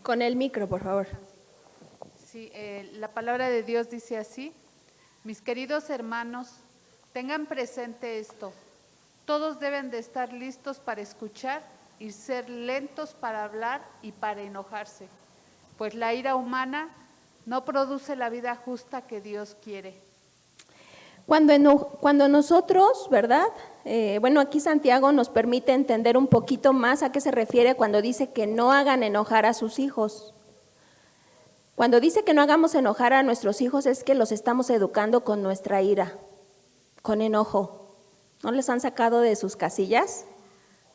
S1: Con el micro, por favor.
S2: Sí, la palabra de Dios dice así: mis queridos hermanos, tengan presente esto, todos deben de estar listos para escuchar y ser lentos para hablar y para enojarse, pues la ira humana no produce la vida justa que Dios quiere.
S1: Cuando nosotros, ¿verdad? Aquí Santiago nos permite entender un poquito más a qué se refiere cuando dice que no hagan enojar a sus hijos. Cuando dice que no hagamos enojar a nuestros hijos es que los estamos educando con nuestra ira, con enojo. ¿No les han sacado de sus casillas?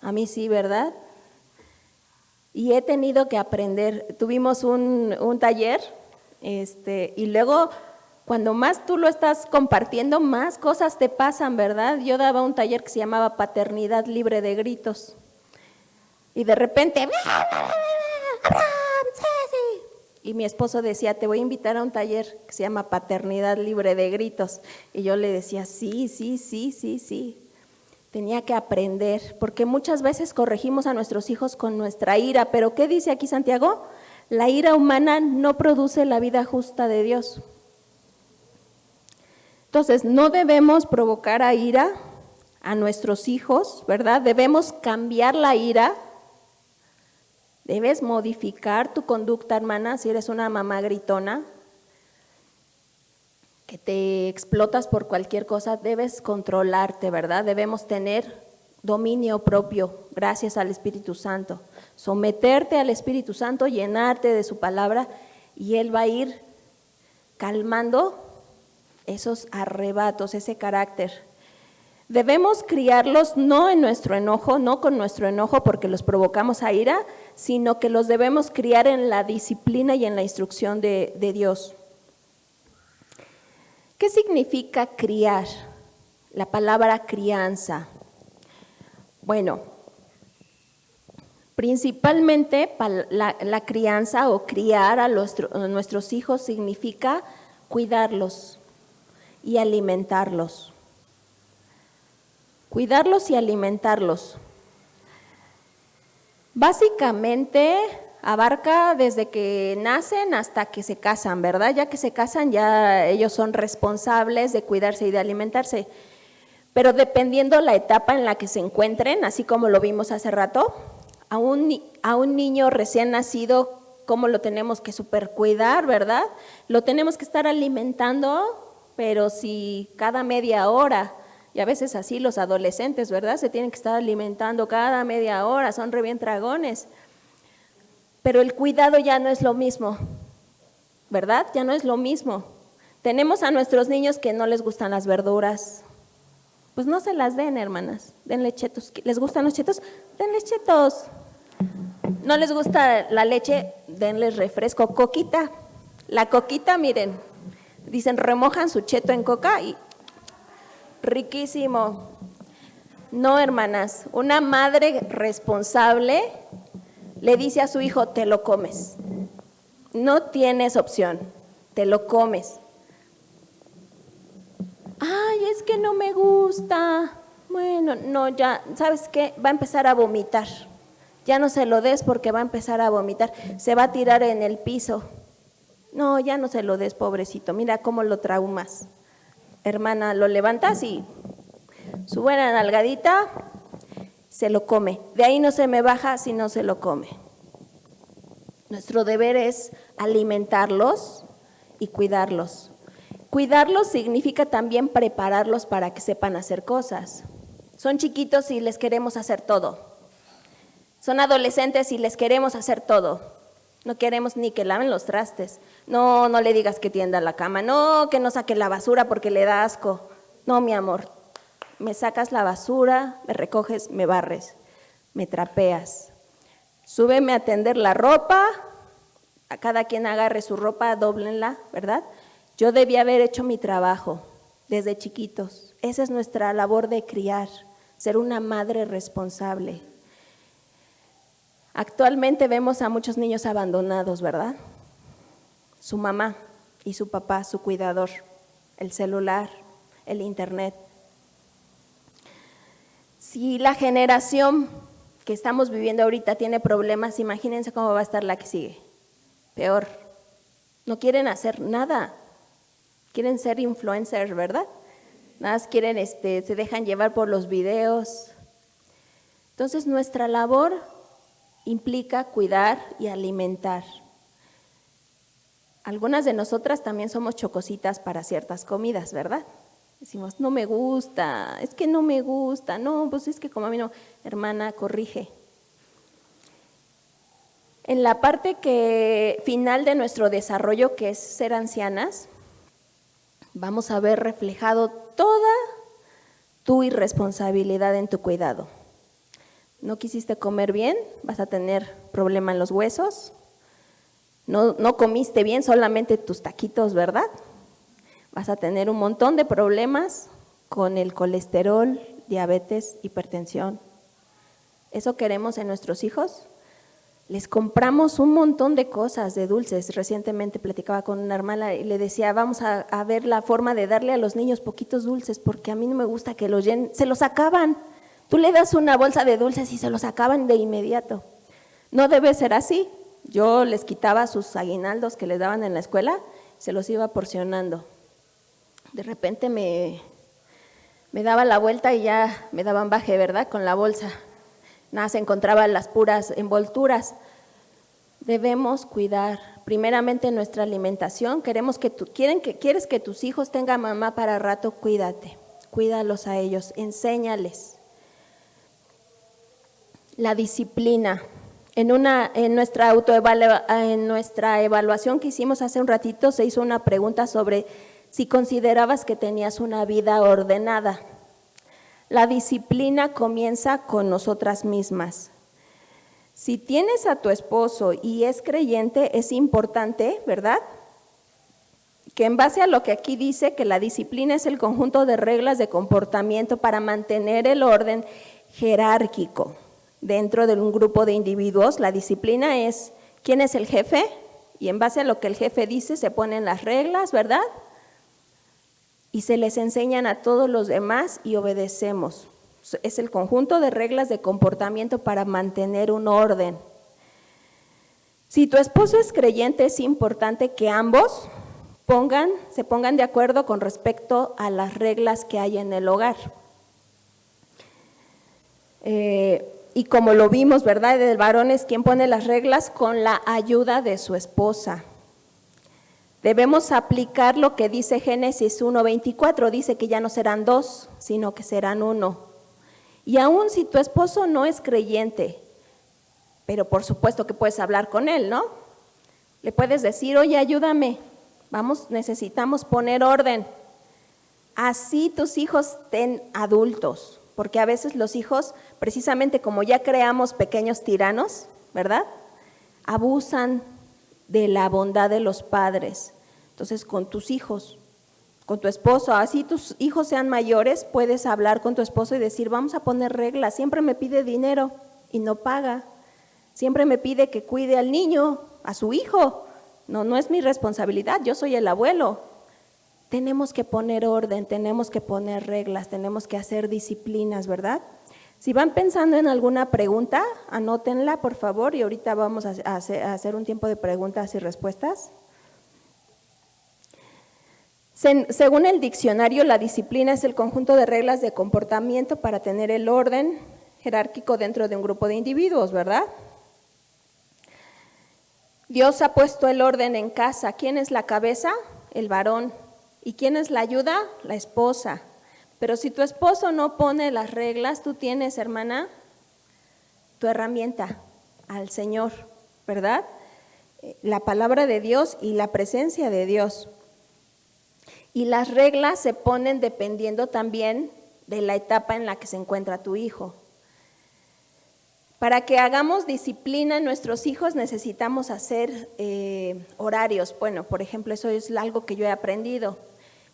S1: A mí sí, ¿verdad? Y he tenido que aprender. Tuvimos un taller, y luego cuando más tú lo estás compartiendo, más cosas te pasan, ¿verdad? Yo daba un taller que se llamaba Paternidad Libre de Gritos. Y de repente, y mi esposo decía, te voy a invitar a un taller que se llama Paternidad Libre de Gritos. Y yo le decía, sí. Tenía que aprender, porque muchas veces corregimos a nuestros hijos con nuestra ira, pero ¿qué dice aquí Santiago? La ira humana no produce la vida justa de Dios. Entonces, no debemos provocar a ira a nuestros hijos, ¿verdad? Debemos cambiar la ira. Debes modificar tu conducta, hermana, si eres una mamá gritona, que te explotas por cualquier cosa, debes controlarte, ¿verdad? Debemos tener dominio propio, gracias al Espíritu Santo. Someterte al Espíritu Santo, llenarte de su palabra, y Él va a ir calmando esos arrebatos, ese carácter. Debemos criarlos no en nuestro enojo, no con nuestro enojo porque los provocamos a ira, sino que los debemos criar en la disciplina y en la instrucción de Dios. ¿Qué significa criar? La palabra crianza. Bueno, principalmente la crianza o criar a nuestros hijos significa cuidarlos y alimentarlos. Cuidarlos y alimentarlos. Básicamente abarca desde que nacen hasta que se casan, ¿verdad? Ya que se casan, ya ellos son responsables de cuidarse y de alimentarse. Pero dependiendo la etapa en la que se encuentren, así como lo vimos hace rato, a un niño recién nacido, ¿cómo lo tenemos que supercuidar, verdad? Lo tenemos que estar alimentando pero si cada media hora, y a veces así los adolescentes, ¿verdad? Se tienen que estar alimentando cada media hora, son re bien dragones. Pero el cuidado ya no es lo mismo, ¿verdad? Ya no es lo mismo. Tenemos a nuestros niños que no les gustan las verduras. Pues no se las den, hermanas, denle chetos. ¿Les gustan los chetos? Denles chetos. ¿No les gusta la leche? Denles refresco, coquita. La coquita, miren, dicen remojan su cheto en coca y riquísimo. No, hermanas, una madre responsable le dice a su hijo, te lo comes. No tienes opción, te lo comes. Ay, es que no me gusta. Bueno, no, ya, ¿sabes qué? Va a empezar a vomitar. Ya no se lo des porque va a empezar a vomitar. Se va a tirar en el piso. No, ya no se lo des, pobrecito. Mira cómo lo traumas. Hermana, lo levantas y su buena nalgadita se lo come. De ahí no se me baja si no se lo come. Nuestro deber es alimentarlos y cuidarlos. Cuidarlos significa también prepararlos para que sepan hacer cosas. Son chiquitos y les queremos hacer todo. Son adolescentes y les queremos hacer todo. No queremos ni que laven los trastes. No, no le digas que tienda la cama. No, que no saque la basura porque le da asco. No, mi amor, me sacas la basura, me recoges, me barres, me trapeas. Súbeme a tender la ropa, a cada quien agarre su ropa, dóblenla, ¿verdad? Yo debía haber hecho mi trabajo desde chiquitos. Esa es nuestra labor de criar, ser una madre responsable. Actualmente vemos a muchos niños abandonados, ¿verdad? Su mamá y su papá, su cuidador, el celular, el internet. Si la generación que estamos viviendo ahorita tiene problemas, imagínense cómo va a estar la que sigue. Peor. No quieren hacer nada. Quieren ser influencers, ¿verdad? Nada más quieren, se dejan llevar por los videos. Entonces, nuestra labor implica cuidar y alimentar. Algunas de nosotras también somos chocositas para ciertas comidas, ¿verdad? Decimos, no me gusta, es que no me gusta, no, pues es que como a mí no. Hermana, corrige. En la parte final de nuestro desarrollo, que es ser ancianas, vamos a ver reflejado toda tu irresponsabilidad en tu cuidado. No quisiste comer bien, vas a tener problema en los huesos. No comiste bien, solamente tus taquitos, ¿verdad? Vas a tener un montón de problemas con el colesterol, diabetes, hipertensión. ¿Eso queremos en nuestros hijos? Les compramos un montón de cosas, de dulces. Recientemente platicaba con una hermana y le decía, vamos a ver la forma de darle a los niños poquitos dulces, porque a mí no me gusta que los llenen, se los acaban. Tú le das una bolsa de dulces y se los acaban de inmediato. No debe ser así. Yo les quitaba sus aguinaldos que les daban en la escuela, se los iba porcionando. De repente me daba la vuelta y ya me daban baje, ¿verdad? Con la bolsa. Nada, se encontraban las puras envolturas. Debemos cuidar primeramente nuestra alimentación. ¿Quieres que tus hijos tengan mamá para rato? Cuídate, cuídalos a ellos, enséñales. La disciplina. En nuestra evaluación que hicimos hace un ratito se hizo una pregunta sobre si considerabas que tenías una vida ordenada. La disciplina comienza con nosotras mismas. Si tienes a tu esposo y es creyente, es importante, ¿verdad?, que en base a lo que aquí dice, que la disciplina es el conjunto de reglas de comportamiento para mantener el orden jerárquico dentro de un grupo de individuos. La disciplina es quién es el jefe y en base a lo que el jefe dice se ponen las reglas, ¿verdad?, y se les enseñan a todos los demás y obedecemos. Es el conjunto de reglas de comportamiento para mantener un orden. Si tu esposo es creyente, es importante que ambos se pongan de acuerdo con respecto a las reglas que hay en el hogar. Y como lo vimos, ¿verdad?, el varón es quien pone las reglas con la ayuda de su esposa. Debemos aplicar lo que dice Génesis 1:24, dice que ya no serán dos, sino que serán uno. Y aún si tu esposo no es creyente, pero por supuesto que puedes hablar con él, ¿no? Le puedes decir, oye, ayúdame, necesitamos poner orden. Así tus hijos estén adultos, porque a veces los hijos, precisamente como ya creamos pequeños tiranos, ¿verdad? Abusan de la bondad de los padres. Entonces, con tus hijos, con tu esposo, así tus hijos sean mayores, puedes hablar con tu esposo y decir, vamos a poner reglas, siempre me pide dinero y no paga, siempre me pide que cuide al niño, a su hijo, no es mi responsabilidad, yo soy el abuelo. Tenemos que poner orden, tenemos que poner reglas, tenemos que hacer disciplinas, ¿verdad? Si van pensando en alguna pregunta, anótenla por favor y ahorita vamos a hacer un tiempo de preguntas y respuestas. Según el diccionario, la disciplina es el conjunto de reglas de comportamiento para tener el orden jerárquico dentro de un grupo de individuos, ¿verdad? Dios ha puesto el orden en casa. ¿Quién es la cabeza? El varón. ¿Y quién es la ayuda? La esposa. Pero si tu esposo no pone las reglas, tú tienes, hermana, tu herramienta, al Señor, ¿verdad? La palabra de Dios y la presencia de Dios. Y las reglas se ponen dependiendo también de la etapa en la que se encuentra tu hijo. Para que hagamos disciplina en nuestros hijos necesitamos hacer horarios. Bueno, por ejemplo, eso es algo que yo he aprendido.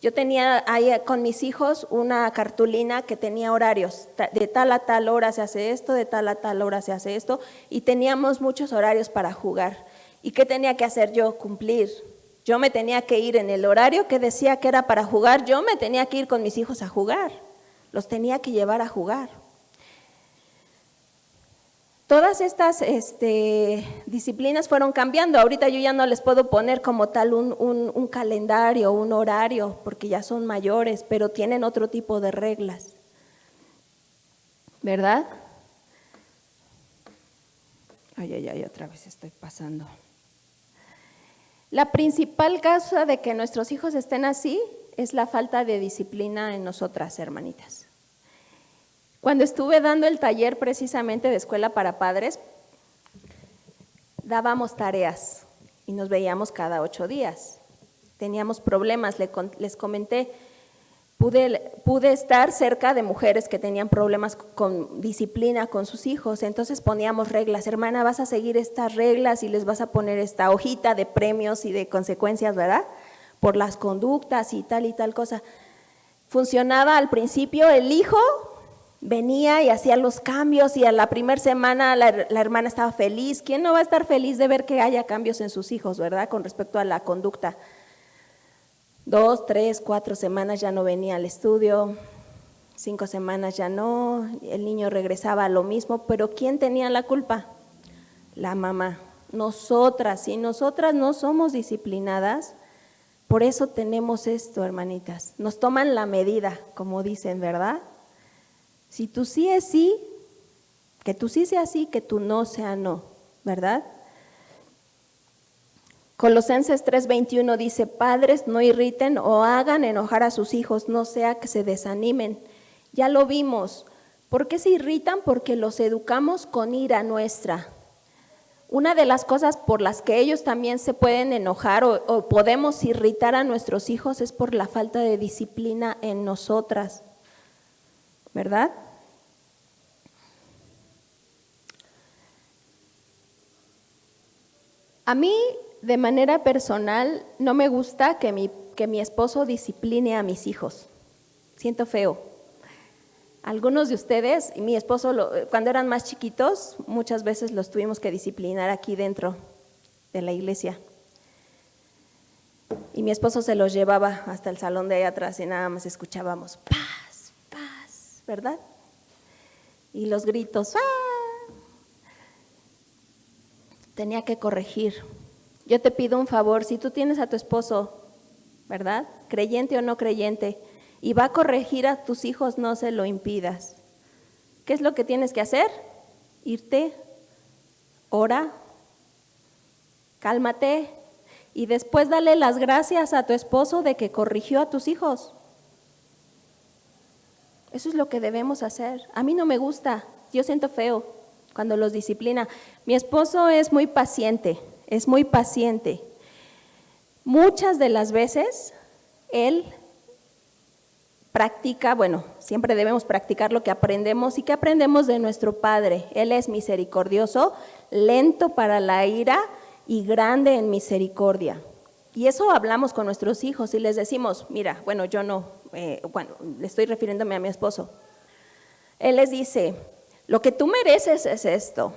S1: Yo tenía ahí con mis hijos una cartulina que tenía horarios, de tal a tal hora se hace esto, de tal a tal hora se hace esto, y teníamos muchos horarios para jugar. ¿Y qué tenía que hacer yo? Cumplir. Yo me tenía que ir en el horario que decía que era para jugar, yo me tenía que ir con mis hijos a jugar, los tenía que llevar a jugar. Todas estas disciplinas fueron cambiando. Ahorita yo ya no les puedo poner como tal un calendario, un horario, porque ya son mayores, pero tienen otro tipo de reglas, ¿verdad? Ay, otra vez estoy pasando. La principal causa de que nuestros hijos estén así es la falta de disciplina en nosotras, hermanitas. Cuando estuve dando el taller precisamente de escuela para padres, dábamos tareas y nos veíamos cada 8 días. Teníamos problemas, les comenté, pude estar cerca de mujeres que tenían problemas con disciplina con sus hijos, entonces poníamos reglas, hermana, vas a seguir estas reglas y les vas a poner esta hojita de premios y de consecuencias, ¿verdad? Por las conductas y tal cosa. Funcionaba al principio, el hijo venía y hacía los cambios y a la primera semana la hermana estaba feliz. ¿Quién no va a estar feliz de ver que haya cambios en sus hijos, verdad? Con respecto a la conducta. 2, 3, 4 semanas ya no venía al estudio, 5 semanas ya no, el niño regresaba a lo mismo, pero ¿quién tenía la culpa? La mamá. Nosotras, si nosotras no somos disciplinadas, por eso tenemos esto, hermanitas. Nos toman la medida, como dicen, ¿verdad? Si tú sí es sí, que tú sí sea sí, que tú no sea no, ¿verdad? Colosenses 3:21 dice, padres, no irriten o hagan enojar a sus hijos, no sea que se desanimen. Ya lo vimos. ¿Por qué se irritan? Porque los educamos con ira nuestra. Una de las cosas por las que ellos también se pueden enojar o podemos irritar a nuestros hijos es por la falta de disciplina en nosotras, ¿verdad? A mí, de manera personal, no me gusta que mi esposo discipline a mis hijos. Siento feo. Algunos de ustedes, y mi esposo, cuando eran más chiquitos, muchas veces los tuvimos que disciplinar aquí dentro de la iglesia. Y mi esposo se los llevaba hasta el salón de ahí atrás y nada más escuchábamos paz, paz, ¿verdad? Y los gritos, ¡ah! Tenía que corregir. Yo te pido un favor, si tú tienes a tu esposo, ¿verdad? Creyente o no creyente, y va a corregir a tus hijos, no se lo impidas. ¿Qué es lo que tienes que hacer? Irte, ora, cálmate y después dale las gracias a tu esposo de que corrigió a tus hijos. Eso es lo que debemos hacer. A mí no me gusta, yo siento feo cuando los disciplina. Mi esposo es muy paciente, es muy paciente. Muchas de las veces él practica, bueno, siempre debemos practicar lo que aprendemos y que aprendemos de nuestro Padre. Él es misericordioso, lento para la ira y grande en misericordia. Y eso hablamos con nuestros hijos y les decimos, mira, bueno, yo no, bueno, le estoy refiriéndome a mi esposo. Él les dice, lo que tú mereces es esto,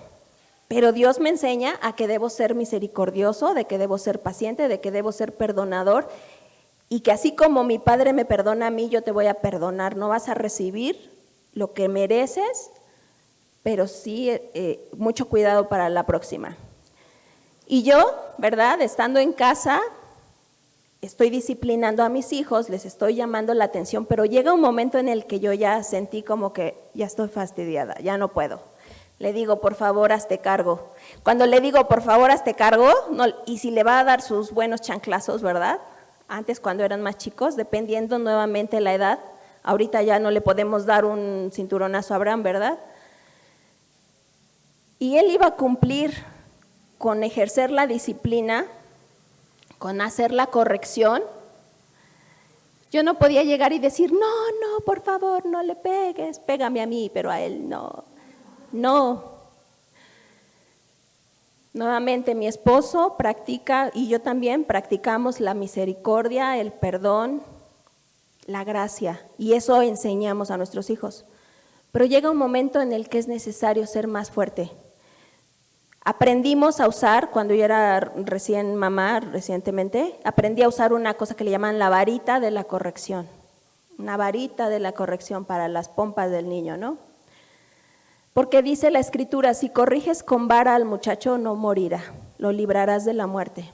S1: pero Dios me enseña a que debo ser misericordioso, de que debo ser paciente, de que debo ser perdonador y que así como mi Padre me perdona a mí, yo te voy a perdonar. No vas a recibir lo que mereces, pero sí mucho cuidado para la próxima. Y yo, ¿verdad? Estando en casa, estoy disciplinando a mis hijos, les estoy llamando la atención, pero llega un momento en el que yo ya sentí como que ya estoy fastidiada, ya no puedo. Le digo, por favor, hazte cargo. Cuando le digo, por favor, hazte cargo, no, y si le va a dar sus buenos chanclazos, ¿verdad? Antes, cuando eran más chicos, dependiendo nuevamente la edad, ahorita ya no le podemos dar un cinturonazo a Abraham, ¿verdad? Y él iba a cumplir con ejercer la disciplina, con hacer la corrección. Yo no podía llegar y decir, no, por favor, no le pegues, pégame a mí, pero a él no. Nuevamente mi esposo practica y yo también practicamos la misericordia, el perdón, la gracia, y eso enseñamos a nuestros hijos. Pero llega un momento en el que es necesario ser más fuerte. Aprendimos a usar, cuando yo era recién mamá, recientemente, aprendí a usar una cosa que le llaman la varita de la corrección. Una varita de la corrección para las pompas del niño, ¿no? Porque dice la Escritura, si corriges con vara al muchacho no morirá, lo librarás de la muerte.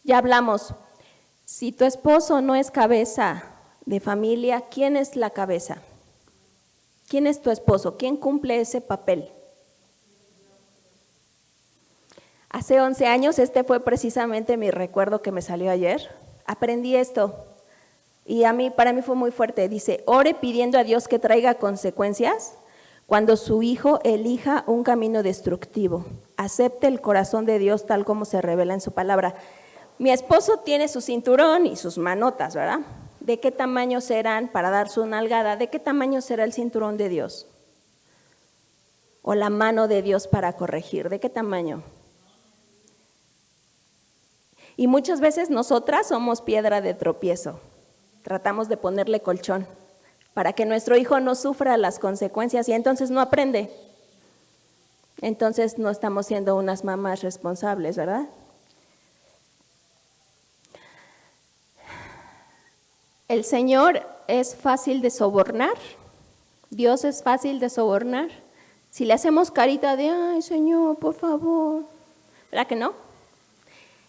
S1: Ya hablamos, si tu esposo no es cabeza de familia, ¿quién es la cabeza? ¿Quién es tu esposo? ¿Quién cumple ese papel? Hace 11 años, este fue precisamente mi recuerdo que me salió ayer, aprendí esto y para mí fue muy fuerte. Dice, ore pidiendo a Dios que traiga consecuencias cuando su hijo elija un camino destructivo. Acepte el corazón de Dios tal como se revela en su palabra. Mi esposo tiene su cinturón y sus manotas, ¿verdad? ¿De qué tamaño serán para dar su nalgada? ¿De qué tamaño será el cinturón de Dios? O la mano de Dios para corregir, ¿de qué tamaño? Y muchas veces nosotras somos piedra de tropiezo. Tratamos de ponerle colchón para que nuestro hijo no sufra las consecuencias y entonces no aprende. Entonces no estamos siendo unas mamás responsables, ¿verdad? El Señor es fácil de sobornar, Dios es fácil de sobornar. Si le hacemos carita de, ay Señor, por favor, ¿verdad que no?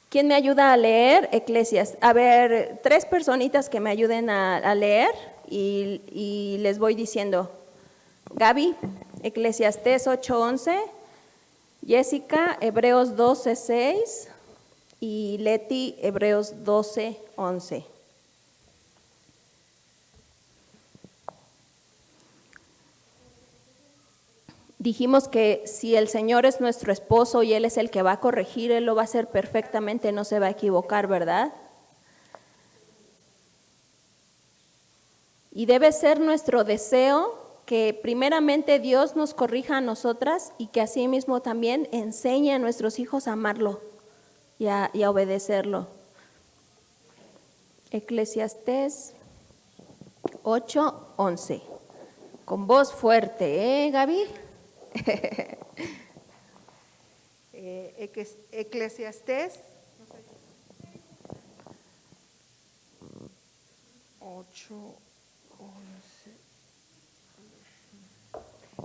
S1: ¿Quién me ayuda a leer? Eclesiastés. A ver, 3 personitas que me ayuden a leer y les voy diciendo. Gaby, Eclesiastés 8:11, Jessica, Hebreos 12:6 y Leti, Hebreos 12:11. Dijimos que si el Señor es nuestro esposo y Él es el que va a corregir, Él lo va a hacer perfectamente, no se va a equivocar, ¿verdad? Y debe ser nuestro deseo que primeramente Dios nos corrija a nosotras y que asimismo también enseñe a nuestros hijos a amarlo y a obedecerlo. Eclesiastés 8:11. Con voz fuerte, Gaby?
S6: Eclesiastés 8:11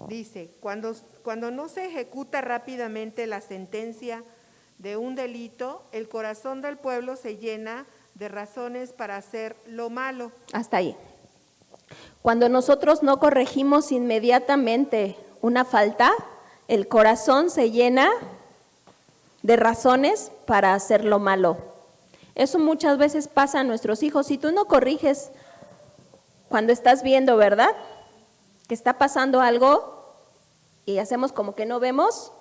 S6: dice, cuando no se ejecuta rápidamente la sentencia de un delito, el corazón del pueblo se llena de razones para hacer lo malo.
S1: Hasta ahí. Cuando nosotros no corregimos inmediatamente una falta, el corazón se llena de razones para hacer lo malo. Eso muchas veces pasa a nuestros hijos. Si tú no corriges cuando estás viendo, ¿verdad?, que está pasando algo y hacemos como que no vemos,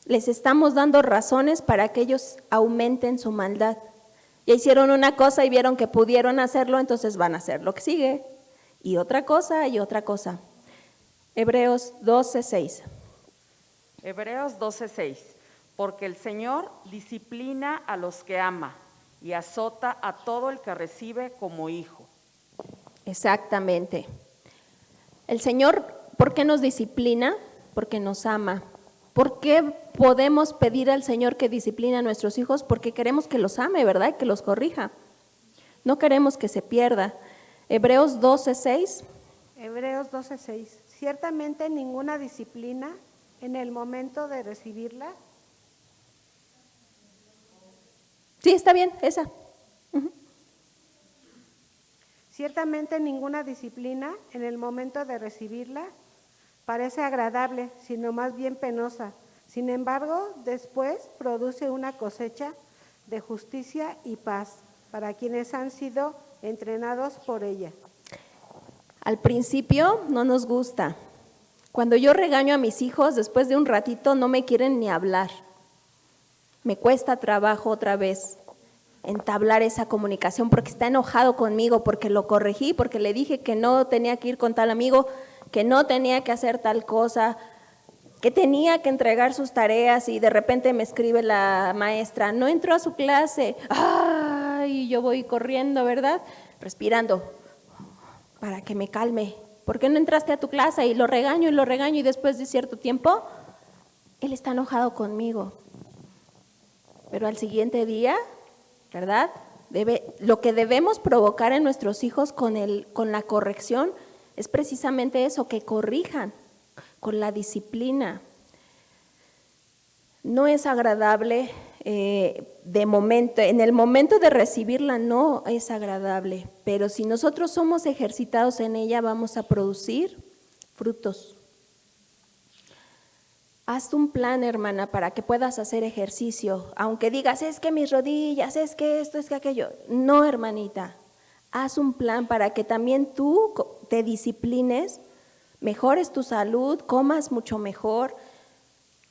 S1: les estamos dando razones para que ellos aumenten su maldad. Ya hicieron una cosa y vieron que pudieron hacerlo, entonces van a hacer lo que sigue. Y otra cosa y otra cosa. Hebreos 12:6.
S8: Hebreos 12:6. Porque el Señor disciplina a los que ama y azota a todo el que recibe como hijo.
S1: Exactamente. El Señor, ¿por qué nos disciplina? Porque nos ama. ¿Por qué podemos pedir al Señor que discipline a nuestros hijos? Porque queremos que los ame, ¿verdad? Que los corrija. No queremos que se pierda. Hebreos 12:6.
S6: Hebreos 12:6. Ciertamente ninguna disciplina en el momento de recibirla.
S1: Sí, está bien, esa.
S6: Ciertamente ninguna disciplina en el momento de recibirla parece agradable, sino más bien penosa. Sin embargo, después produce una cosecha de justicia y paz para quienes han sido entrenados por ella.
S1: Al principio no nos gusta. Cuando yo regaño a mis hijos, después de un ratito no me quieren ni hablar. Me cuesta trabajo otra vez entablar esa comunicación porque está enojado conmigo, porque lo corregí, porque le dije que no tenía que ir con tal amigo, que no tenía que hacer tal cosa, que tenía que entregar sus tareas y de repente me escribe la maestra, no entró a su clase. ¡Ay! Yo voy corriendo, ¿verdad? Respirando para que me calme. ¿Por qué no entraste a tu clase? Y lo regaño y después de cierto tiempo, él está enojado conmigo. Pero al siguiente día, ¿verdad? Lo que debemos provocar en nuestros hijos con la corrección es precisamente eso, que corrijan con la disciplina. No es agradable en el momento de recibirla no es agradable, pero si nosotros somos ejercitados en ella vamos a producir frutos. Haz un plan, hermana, para que puedas hacer ejercicio, aunque digas, es que mis rodillas, es que esto, es que aquello. No, hermanita, haz un plan para que también tú te disciplines, mejores tu salud, comas mucho mejor,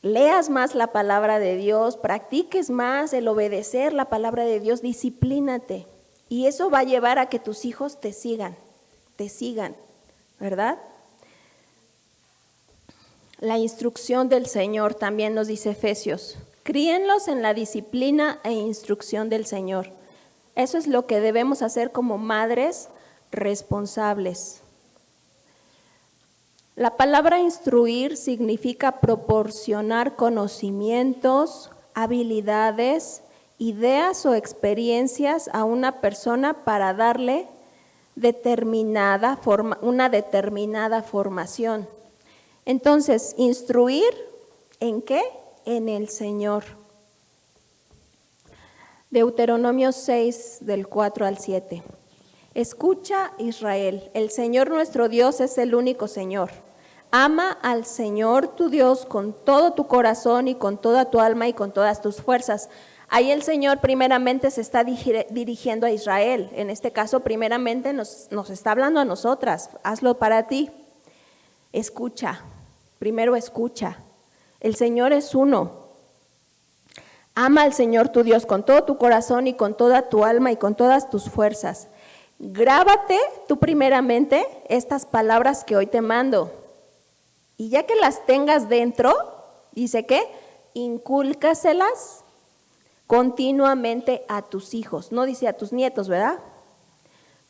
S1: leas más la palabra de Dios, practiques más el obedecer la palabra de Dios, disciplínate. Y eso va a llevar a que tus hijos te sigan, ¿verdad? La instrucción del Señor también nos dice Efesios, críenlos en la disciplina e instrucción del Señor. Eso es lo que debemos hacer como madres responsables. La palabra instruir significa proporcionar conocimientos, habilidades, ideas o experiencias a una persona para darle una determinada formación. Entonces, instruir, ¿en qué? En el Señor. Deuteronomio 6, del 4 al 7. Escucha, Israel, el Señor nuestro Dios es el único Señor. Ama al Señor tu Dios con todo tu corazón y con toda tu alma y con todas tus fuerzas. Ahí el Señor primeramente se está dirigiendo a Israel. En este caso, primeramente nos está hablando a nosotras. Hazlo para ti. Escucha, primero escucha. El Señor es uno. Ama al Señor tu Dios con todo tu corazón y con toda tu alma y con todas tus fuerzas. Grábate tú primeramente estas palabras que hoy te mando. Y ya que las tengas dentro, dice que incúlcaselas continuamente a tus hijos. No dice a tus nietos, ¿verdad?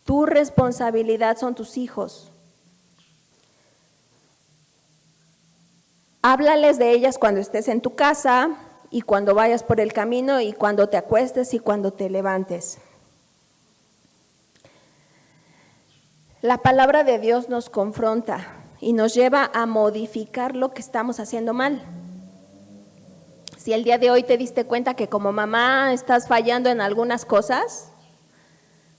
S1: Tu responsabilidad son tus hijos. Háblales de ellas cuando estés en tu casa y cuando vayas por el camino y cuando te acuestes y cuando te levantes. La palabra de Dios nos confronta y nos lleva a modificar lo que estamos haciendo mal. Si el día de hoy te diste cuenta que como mamá estás fallando en algunas cosas,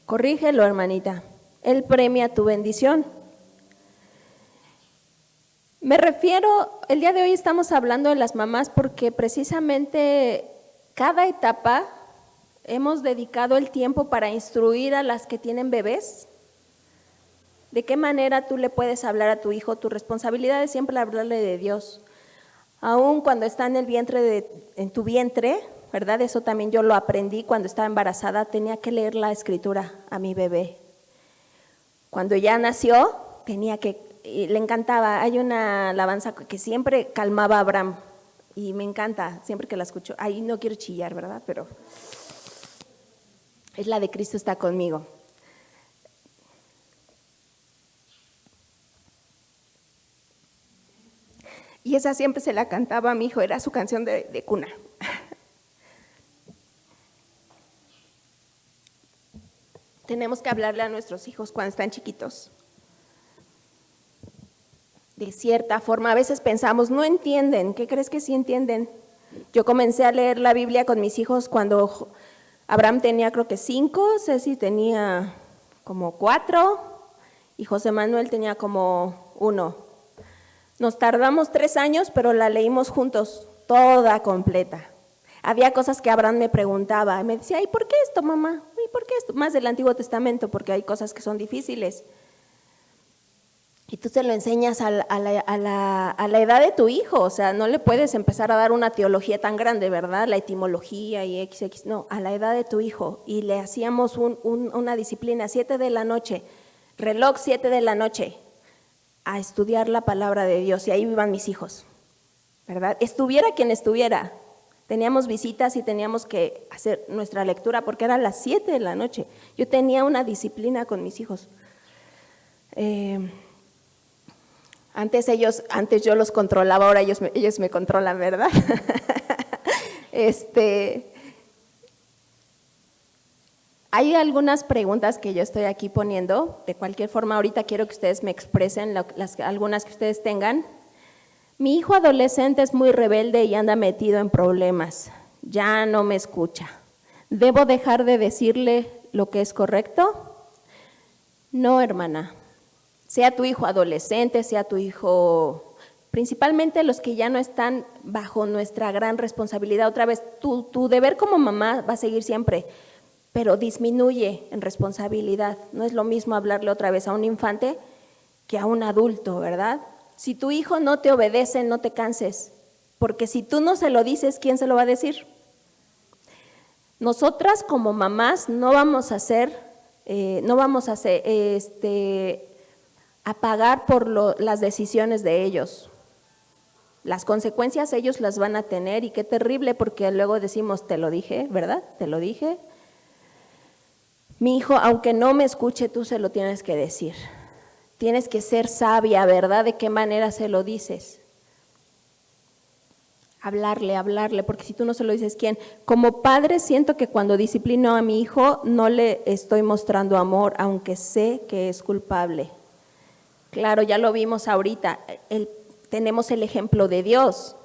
S1: corrígelo, hermanita. Él premia tu bendición. Me refiero, el día de hoy estamos hablando de las mamás porque precisamente cada etapa hemos dedicado el tiempo para instruir a las que tienen bebés. ¿De qué manera tú le puedes hablar a tu hijo? Tu responsabilidad es siempre hablarle de Dios. Aún cuando está en el vientre, en tu vientre, ¿verdad? Eso también yo lo aprendí cuando estaba embarazada, tenía que leer la escritura a mi bebé. Cuando ya nació, le encantaba, hay una alabanza que siempre calmaba a Abraham y me encanta, siempre que la escucho. Ahí no quiero chillar, ¿verdad? Pero es la de Cristo está conmigo. Y esa siempre se la cantaba a mi hijo, era su canción de cuna. Tenemos que hablarle a nuestros hijos cuando están chiquitos. De cierta forma, a veces pensamos, no entienden, ¿qué crees que sí entienden? Yo comencé a leer la Biblia con mis hijos cuando Abraham tenía creo que 5, Ceci tenía como 4 y José Manuel tenía como 1. Nos tardamos 3 años, pero la leímos juntos, toda completa. Había cosas que Abraham me preguntaba, me decía, ¿y por qué esto, mamá? ¿Y por qué esto? Más del Antiguo Testamento, porque hay cosas que son difíciles. Y tú se lo enseñas a la edad de tu hijo, o sea, no le puedes empezar a dar una teología tan grande, ¿verdad? La etimología y XX, no, a la edad de tu hijo. Y le hacíamos una disciplina, 7 de la noche, reloj 7 de la noche, a estudiar la palabra de Dios, y ahí iban mis hijos, ¿verdad? Estuviera quien estuviera, teníamos visitas y teníamos que hacer nuestra lectura porque eran las 7 de la noche. Yo tenía una disciplina con mis hijos. Antes yo los controlaba, ahora ellos me controlan, ¿verdad? Hay algunas preguntas que yo estoy aquí poniendo. De cualquier forma, ahorita quiero que ustedes me expresen algunas que ustedes tengan. Mi hijo adolescente es muy rebelde y anda metido en problemas. Ya no me escucha. ¿Debo dejar de decirle lo que es correcto? No, hermana. Sea tu hijo adolescente, sea tu hijo, principalmente los que ya no están bajo nuestra gran responsabilidad. Otra vez, tu deber como mamá va a seguir siempre, pero disminuye en responsabilidad. No es lo mismo hablarle otra vez a un infante que a un adulto, ¿verdad? Si tu hijo no te obedece, no te canses, porque si tú no se lo dices, ¿quién se lo va a decir? Nosotras como mamás no vamos a pagar por las decisiones de ellos. Las consecuencias ellos las van a tener, y qué terrible, porque luego decimos, te lo dije, ¿verdad? Te lo dije. Mi hijo, aunque no me escuche, tú se lo tienes que decir. Tienes que ser sabia, ¿verdad? ¿De qué manera se lo dices? Hablarle, porque si tú no se lo dices, ¿quién? Como padre siento que cuando disciplino a mi hijo no le estoy mostrando amor, aunque sé que es culpable. Claro, ya lo vimos ahorita, tenemos el ejemplo de Dios.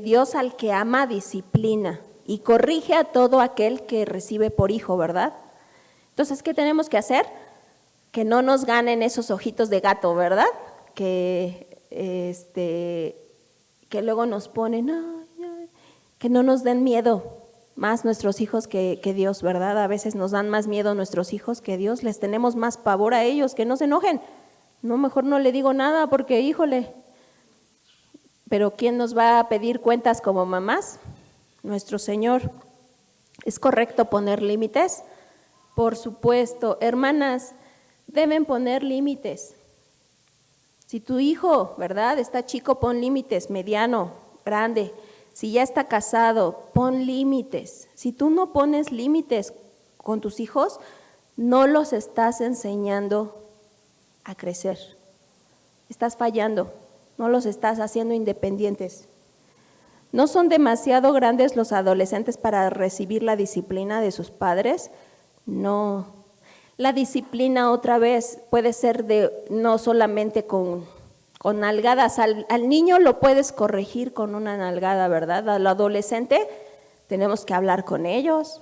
S1: Dios al que ama disciplina y corrige a todo aquel que recibe por hijo, ¿verdad? Entonces, ¿qué tenemos que hacer? Que no nos ganen esos ojitos de gato, ¿verdad? Que luego nos ponen, que no nos den miedo más nuestros hijos que Dios, ¿verdad? A veces nos dan más miedo nuestros hijos que Dios, les tenemos más pavor a ellos, que no se enojen. No, mejor no le digo nada porque, híjole, pero ¿quién nos va a pedir cuentas como mamás? Nuestro Señor. ¿Es correcto poner límites? Por supuesto, hermanas, deben poner límites. Si tu hijo, ¿verdad?, está chico, pon límites, mediano, grande. Si ya está casado, pon límites. Si tú no pones límites con tus hijos, no los estás enseñando a crecer. Estás fallando, no los estás haciendo independientes. ¿No son demasiado grandes los adolescentes para recibir la disciplina de sus padres? No. La disciplina, otra vez, puede ser no solamente con nalgadas. Al niño lo puedes corregir con una nalgada, ¿verdad? Al adolescente tenemos que hablar con ellos,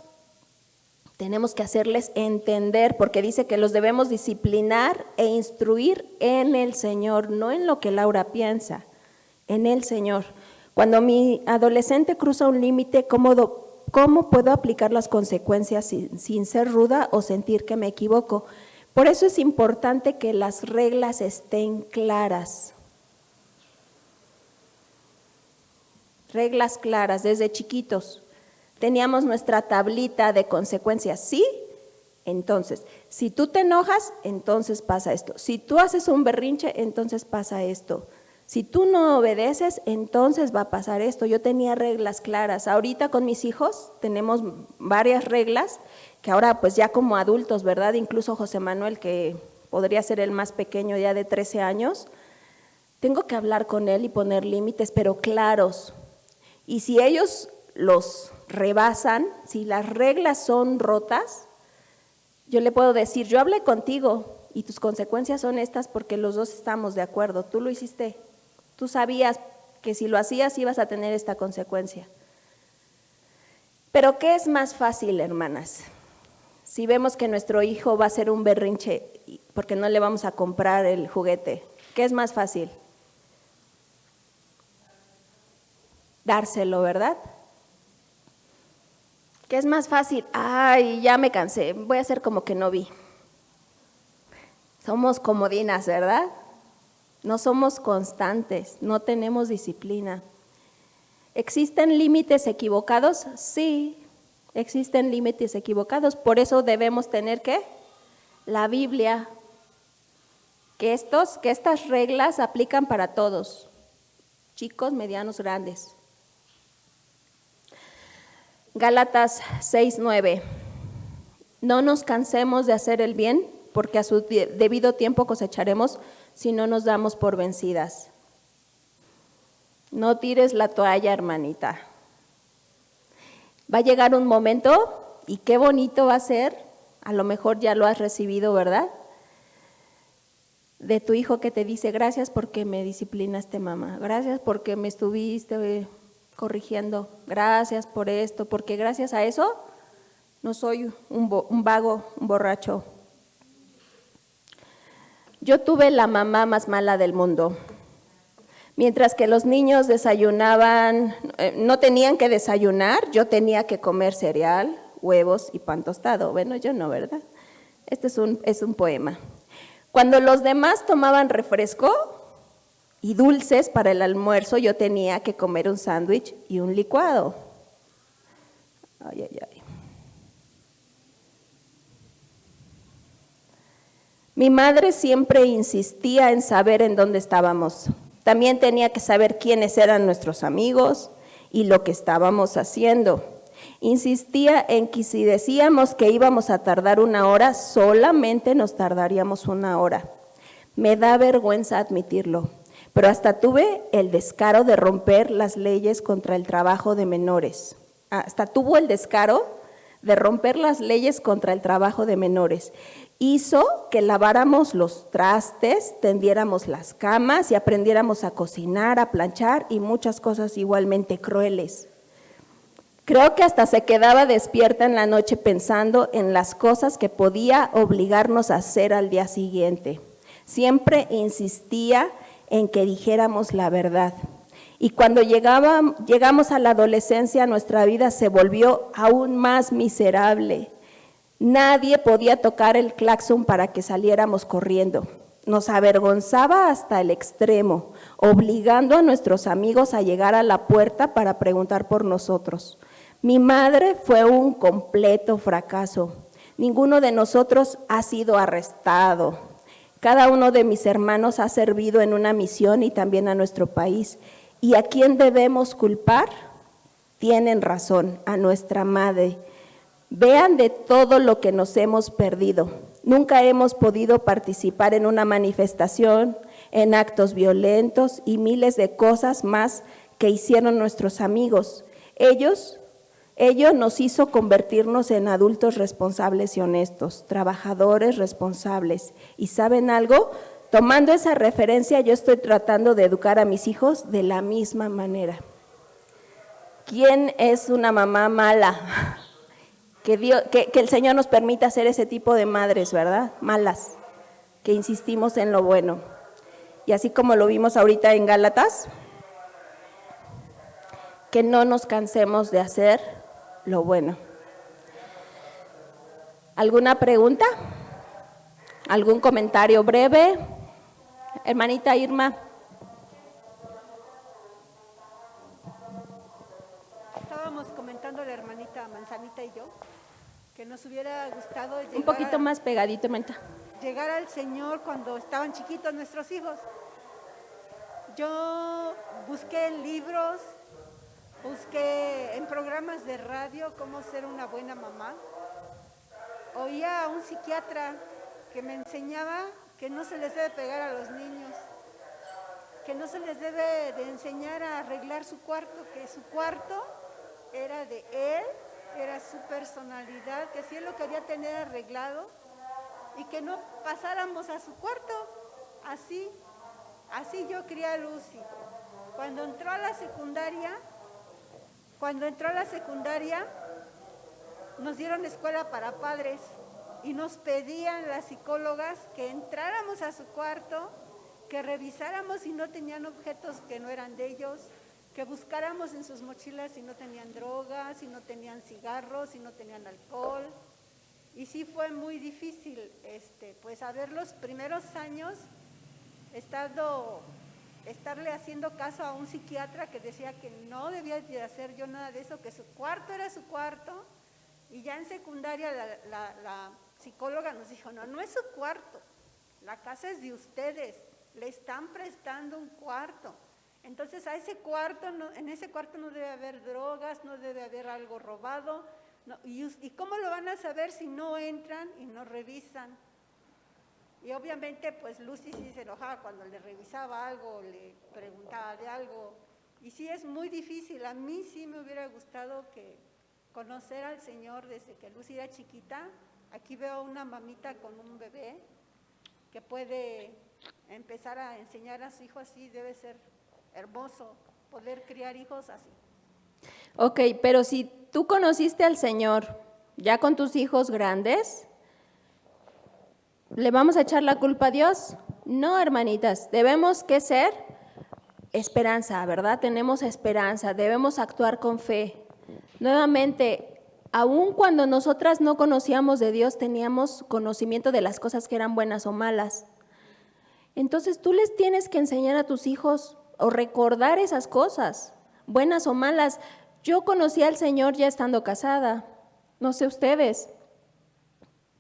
S1: tenemos que hacerles entender, porque dice que los debemos disciplinar e instruir en el Señor, no en lo que Laura piensa, en el Señor. Cuando mi adolescente cruza un límite, ¿cómo puedo aplicar las consecuencias sin ser ruda o sentir que me equivoco? Por eso es importante que las reglas estén claras. Reglas claras desde chiquitos. Teníamos nuestra tablita de consecuencias, ¿sí? Entonces, si tú te enojas, entonces pasa esto. Si tú haces un berrinche, entonces pasa esto. Si tú no obedeces, entonces va a pasar esto. Yo tenía reglas claras. Ahorita con mis hijos tenemos varias reglas que ahora pues ya como adultos, ¿verdad? Incluso José Manuel, que podría ser el más pequeño ya de 13 años, tengo que hablar con él y poner límites, pero claros. Y si ellos los rebasan, si las reglas son rotas, yo le puedo decir, yo hablé contigo y tus consecuencias son estas porque los dos estamos de acuerdo, tú lo hiciste. Tú sabías que si lo hacías ibas a tener esta consecuencia. Pero ¿qué es más fácil, hermanas? Si vemos que nuestro hijo va a hacer un berrinche porque no le vamos a comprar el juguete, ¿qué es más fácil? Dárselo, ¿verdad? ¿Qué es más fácil? Ay, ya me cansé, voy a hacer como que no vi. Somos comodinas, ¿verdad? No somos constantes, no tenemos disciplina. ¿Existen límites equivocados? Sí, existen límites equivocados. Por eso debemos tener, ¿qué? La Biblia. Que estas reglas aplican para todos, chicos, medianos, grandes. Gálatas 6:9. No nos cansemos de hacer el bien, porque a su debido tiempo cosecharemos si no nos damos por vencidas. No tires la toalla, hermanita. Va a llegar un momento, y qué bonito va a ser, a lo mejor ya lo has recibido, ¿verdad? De tu hijo que te dice, gracias porque me disciplinaste, mamá, gracias porque me estuviste corrigiendo, gracias por esto, porque gracias a eso no soy un vago, un borracho. Yo tuve la mamá más mala del mundo. Mientras que los niños desayunaban, no tenían que desayunar, yo tenía que comer cereal, huevos y pan tostado. Bueno, yo no, ¿verdad? Este es un poema. Cuando los demás tomaban refresco y dulces para el almuerzo, yo tenía que comer un sándwich y un licuado. Ay, ay, ay. Mi madre siempre insistía en saber en dónde estábamos. También tenía que saber quiénes eran nuestros amigos y lo que estábamos haciendo. Insistía en que si decíamos que íbamos a tardar 1 hora, solamente nos tardaríamos 1 hora. Me da vergüenza admitirlo, pero hasta tuve el descaro de romper las leyes contra el trabajo de menores. Hasta tuvo el descaro de romper las leyes contra el trabajo de menores. Hizo que laváramos los trastes, tendiéramos las camas y aprendiéramos a cocinar, a planchar y muchas cosas igualmente crueles. Creo que hasta se quedaba despierta en la noche pensando en las cosas que podía obligarnos a hacer al día siguiente. Siempre insistía en que dijéramos la verdad. Y cuando llegamos a la adolescencia, nuestra vida se volvió aún más miserable. Nadie podía tocar el claxon para que saliéramos corriendo. Nos avergonzaba hasta el extremo, obligando a nuestros amigos a llegar a la puerta para preguntar por nosotros. Mi madre fue un completo fracaso. Ninguno de nosotros ha sido arrestado. Cada uno de mis hermanos ha servido en una misión y también a nuestro país. ¿Y a quién debemos culpar? Tienen razón, a nuestra madre. Vean de todo lo que nos hemos perdido. Nunca hemos podido participar en una manifestación, en actos violentos y miles de cosas más que hicieron nuestros amigos. Ello nos hizo convertirnos en adultos responsables y honestos, trabajadores responsables. ¿Y saben algo? Tomando esa referencia, yo estoy tratando de educar a mis hijos de la misma manera. ¿Quién es una mamá mala? Que el Señor nos permita ser ese tipo de madres, ¿verdad? Malas, que insistimos en lo bueno. Y así como lo vimos ahorita en Gálatas, que no nos cansemos de hacer lo bueno. ¿Alguna pregunta? ¿Algún comentario breve? Hermanita Irma.
S3: Estábamos comentando la hermanita Manzanita y yo que nos hubiera gustado
S1: Un poquito más pegadito, hermanita.
S3: llegar al Señor cuando estaban chiquitos nuestros hijos. Yo busqué en libros, busqué en programas de radio cómo ser una buena mamá. Oía a un psiquiatra que me enseñaba que no se les debe pegar a los niños, que no se les debe de enseñar a arreglar su cuarto, que su cuarto era de él, era su personalidad, que si él lo quería tener arreglado y que no pasáramos a su cuarto. Así yo crié a Lucy. Cuando entró a la secundaria, nos dieron escuela para padres y nos pedían las psicólogas que entráramos a su cuarto, que revisáramos si no tenían objetos que no eran de ellos, que buscáramos en sus mochilas si no tenían drogas, si no tenían cigarros, si no tenían alcohol. Y sí fue muy difícil, pues a ver los primeros años estarle haciendo caso a un psiquiatra que decía que no debía de hacer yo nada de eso, que su cuarto era su cuarto. Y ya en secundaria la psicóloga nos dijo, no es su cuarto, la casa es de ustedes, le están prestando un cuarto. Entonces en ese cuarto no debe haber drogas, no debe haber algo robado. No, ¿y cómo lo van a saber si no entran y no revisan? Y obviamente pues Lucy sí se enojaba cuando le revisaba algo, le preguntaba de algo. Y sí es muy difícil, a mí sí me hubiera gustado conocer al Señor desde que Lucy era chiquita. Aquí veo una mamita con un bebé que puede empezar a enseñar a su hijo así, debe ser hermoso poder criar hijos así.
S1: Ok, pero si tú conociste al Señor ya con tus hijos grandes, ¿le vamos a echar la culpa a Dios? No, hermanitas, debemos que ser esperanza, ¿verdad? Tenemos esperanza, debemos actuar con fe. Nuevamente, aun cuando nosotras no conocíamos de Dios, teníamos conocimiento de las cosas que eran buenas o malas. Entonces tú les tienes que enseñar a tus hijos o recordar esas cosas, buenas o malas. Yo conocí al Señor ya estando casada, no sé ustedes,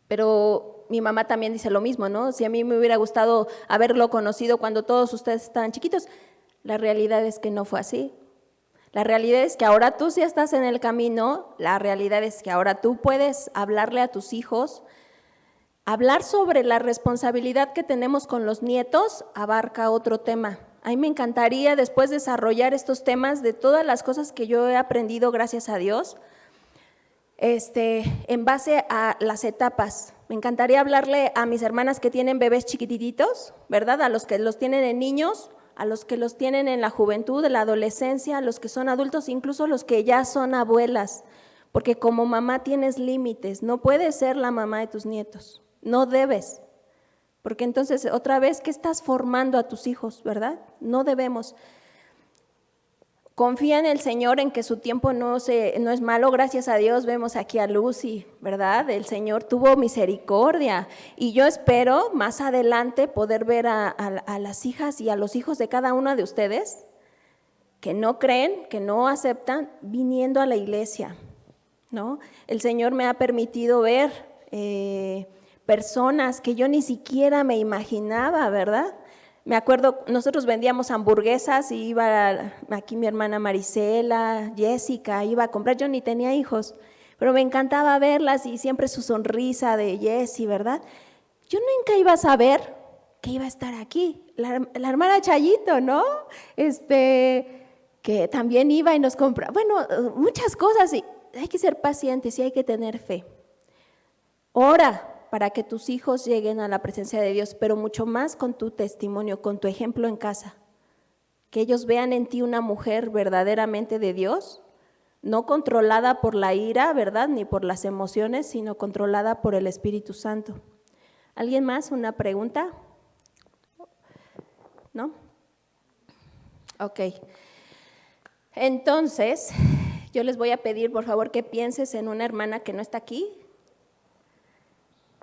S1: pero mi mamá también dice lo mismo, ¿no? Si a mí me hubiera gustado haberlo conocido cuando todos ustedes estaban chiquitos, la realidad es que no fue así. La realidad es que ahora tú sí estás en el camino, la realidad es que ahora tú puedes hablarle a tus hijos. Hablar sobre la responsabilidad que tenemos con los nietos abarca otro tema. A mí me encantaría después desarrollar estos temas de todas las cosas que yo he aprendido, gracias a Dios, en base a las etapas. Me encantaría hablarle a mis hermanas que tienen bebés chiquititos, ¿verdad? A los que los tienen en niños, a los que los tienen en la juventud, en la adolescencia, a los que son adultos, incluso los que ya son abuelas, porque como mamá tienes límites, no puedes ser la mamá de tus nietos, no debes, porque entonces otra vez, ¿qué estás formando a tus hijos, verdad? No debemos. Confía en el Señor, en que su tiempo no es malo. Gracias a Dios vemos aquí a Lucy, ¿verdad? El Señor tuvo misericordia y yo espero más adelante poder ver a las hijas y a los hijos de cada una de ustedes que no creen, que no aceptan, viniendo a la iglesia, ¿no? El Señor me ha permitido ver personas que yo ni siquiera me imaginaba, ¿verdad? Me acuerdo, nosotros vendíamos hamburguesas y iba aquí mi hermana Marisela, Jessica, iba a comprar, yo ni tenía hijos, pero me encantaba verlas y siempre su sonrisa de Jessie, ¿verdad? Yo nunca iba a saber que iba a estar aquí, la hermana Chayito, ¿no? Que también iba y nos compraba, bueno, muchas cosas, y hay que ser pacientes y hay que tener fe. Ora para que tus hijos lleguen a la presencia de Dios, pero mucho más con tu testimonio, con tu ejemplo en casa. Que ellos vean en ti una mujer verdaderamente de Dios, no controlada por la ira, ¿verdad?, ni por las emociones, sino controlada por el Espíritu Santo. ¿Alguien más? ¿Una pregunta? ¿No? Ok. Entonces, yo les voy a pedir, por favor, que pienses en una hermana que no está aquí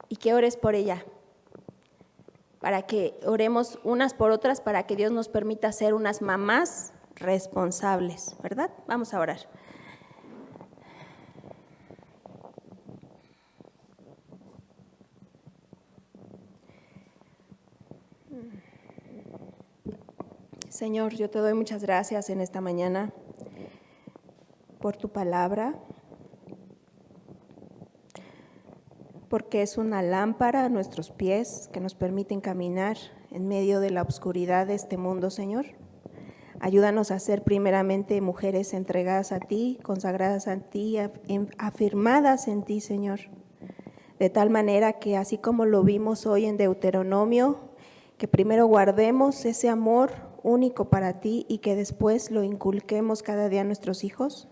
S1: y que ores por ella, para que oremos unas por otras, para que Dios nos permita ser unas mamás responsables, ¿verdad? Vamos a orar. Señor, yo te doy muchas gracias en esta mañana por tu palabra, porque es una lámpara a nuestros pies que nos permiten caminar en medio de la oscuridad de este mundo, Señor. Ayúdanos a ser primeramente mujeres entregadas a ti, consagradas a ti, afirmadas en ti, Señor. De tal manera que así como lo vimos hoy en Deuteronomio, que primero guardemos ese amor único para ti y que después lo inculquemos cada día a nuestros hijos.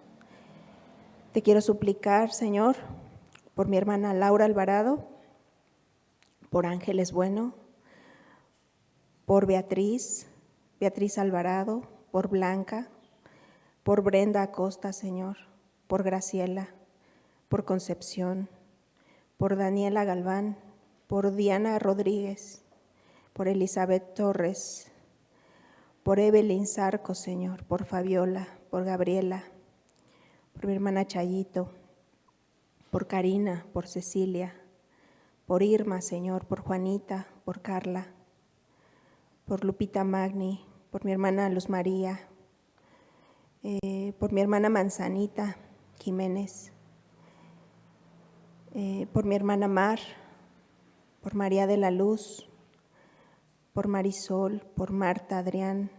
S1: Te quiero suplicar, Señor, por mi hermana Laura Alvarado, por Ángeles Bueno, por Beatriz Alvarado, por Blanca, por Brenda Acosta, Señor, por Graciela, por Concepción, por Daniela Galván, por Diana Rodríguez, por Elizabeth Torres, por Evelyn Zarco, Señor, por Fabiola, por Gabriela, por mi hermana Chayito, por Karina, por Cecilia, por Irma, Señor, por Juanita, por Carla, por Lupita Magni, por mi hermana Luz María, por mi hermana Manzanita Jiménez, por mi hermana Mar, por María de la Luz, por Marisol, por Marta Adrián,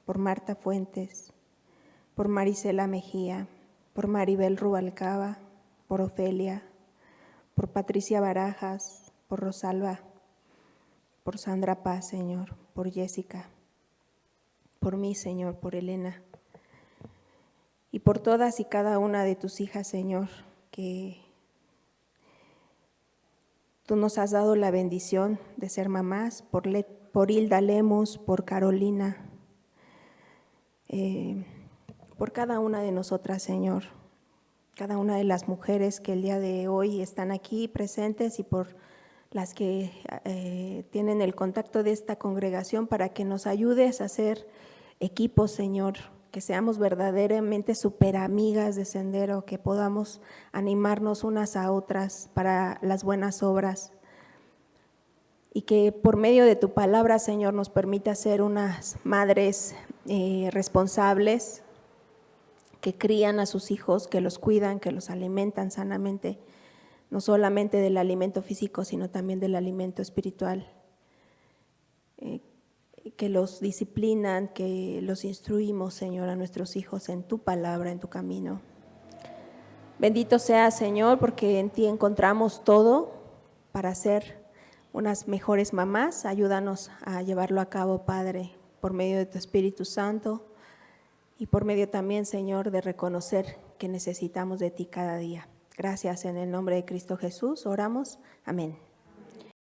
S1: por Marta Fuentes, por Marisela Mejía, por Maribel Rubalcaba, por Ofelia, por Patricia Barajas, por Rosalba, por Sandra Paz, Señor, por Jessica, por mí, Señor, por Elena, y por todas y cada una de tus hijas, Señor, que tú nos has dado la bendición de ser mamás, por Hilda Lemos, por Carolina, por cada una de nosotras, Señor, cada una de las mujeres que el día de hoy están aquí presentes y por las que tienen el contacto de esta congregación, para que nos ayudes a ser equipo, Señor, que seamos verdaderamente superamigas de Sendero, que podamos animarnos unas a otras para las buenas obras y que por medio de tu palabra, Señor, nos permita ser unas madres responsables, que crían a sus hijos, que los cuidan, que los alimentan sanamente, no solamente del alimento físico, sino también del alimento espiritual, que los disciplinan, que los instruimos, Señor, a nuestros hijos en tu palabra, en tu camino. Bendito seas, Señor, porque en ti encontramos todo para ser unas mejores mamás. Ayúdanos a llevarlo a cabo, Padre, por medio de tu Espíritu Santo y por medio también, Señor, de reconocer que necesitamos de ti cada día. Gracias, en el nombre de Cristo Jesús oramos. Amén.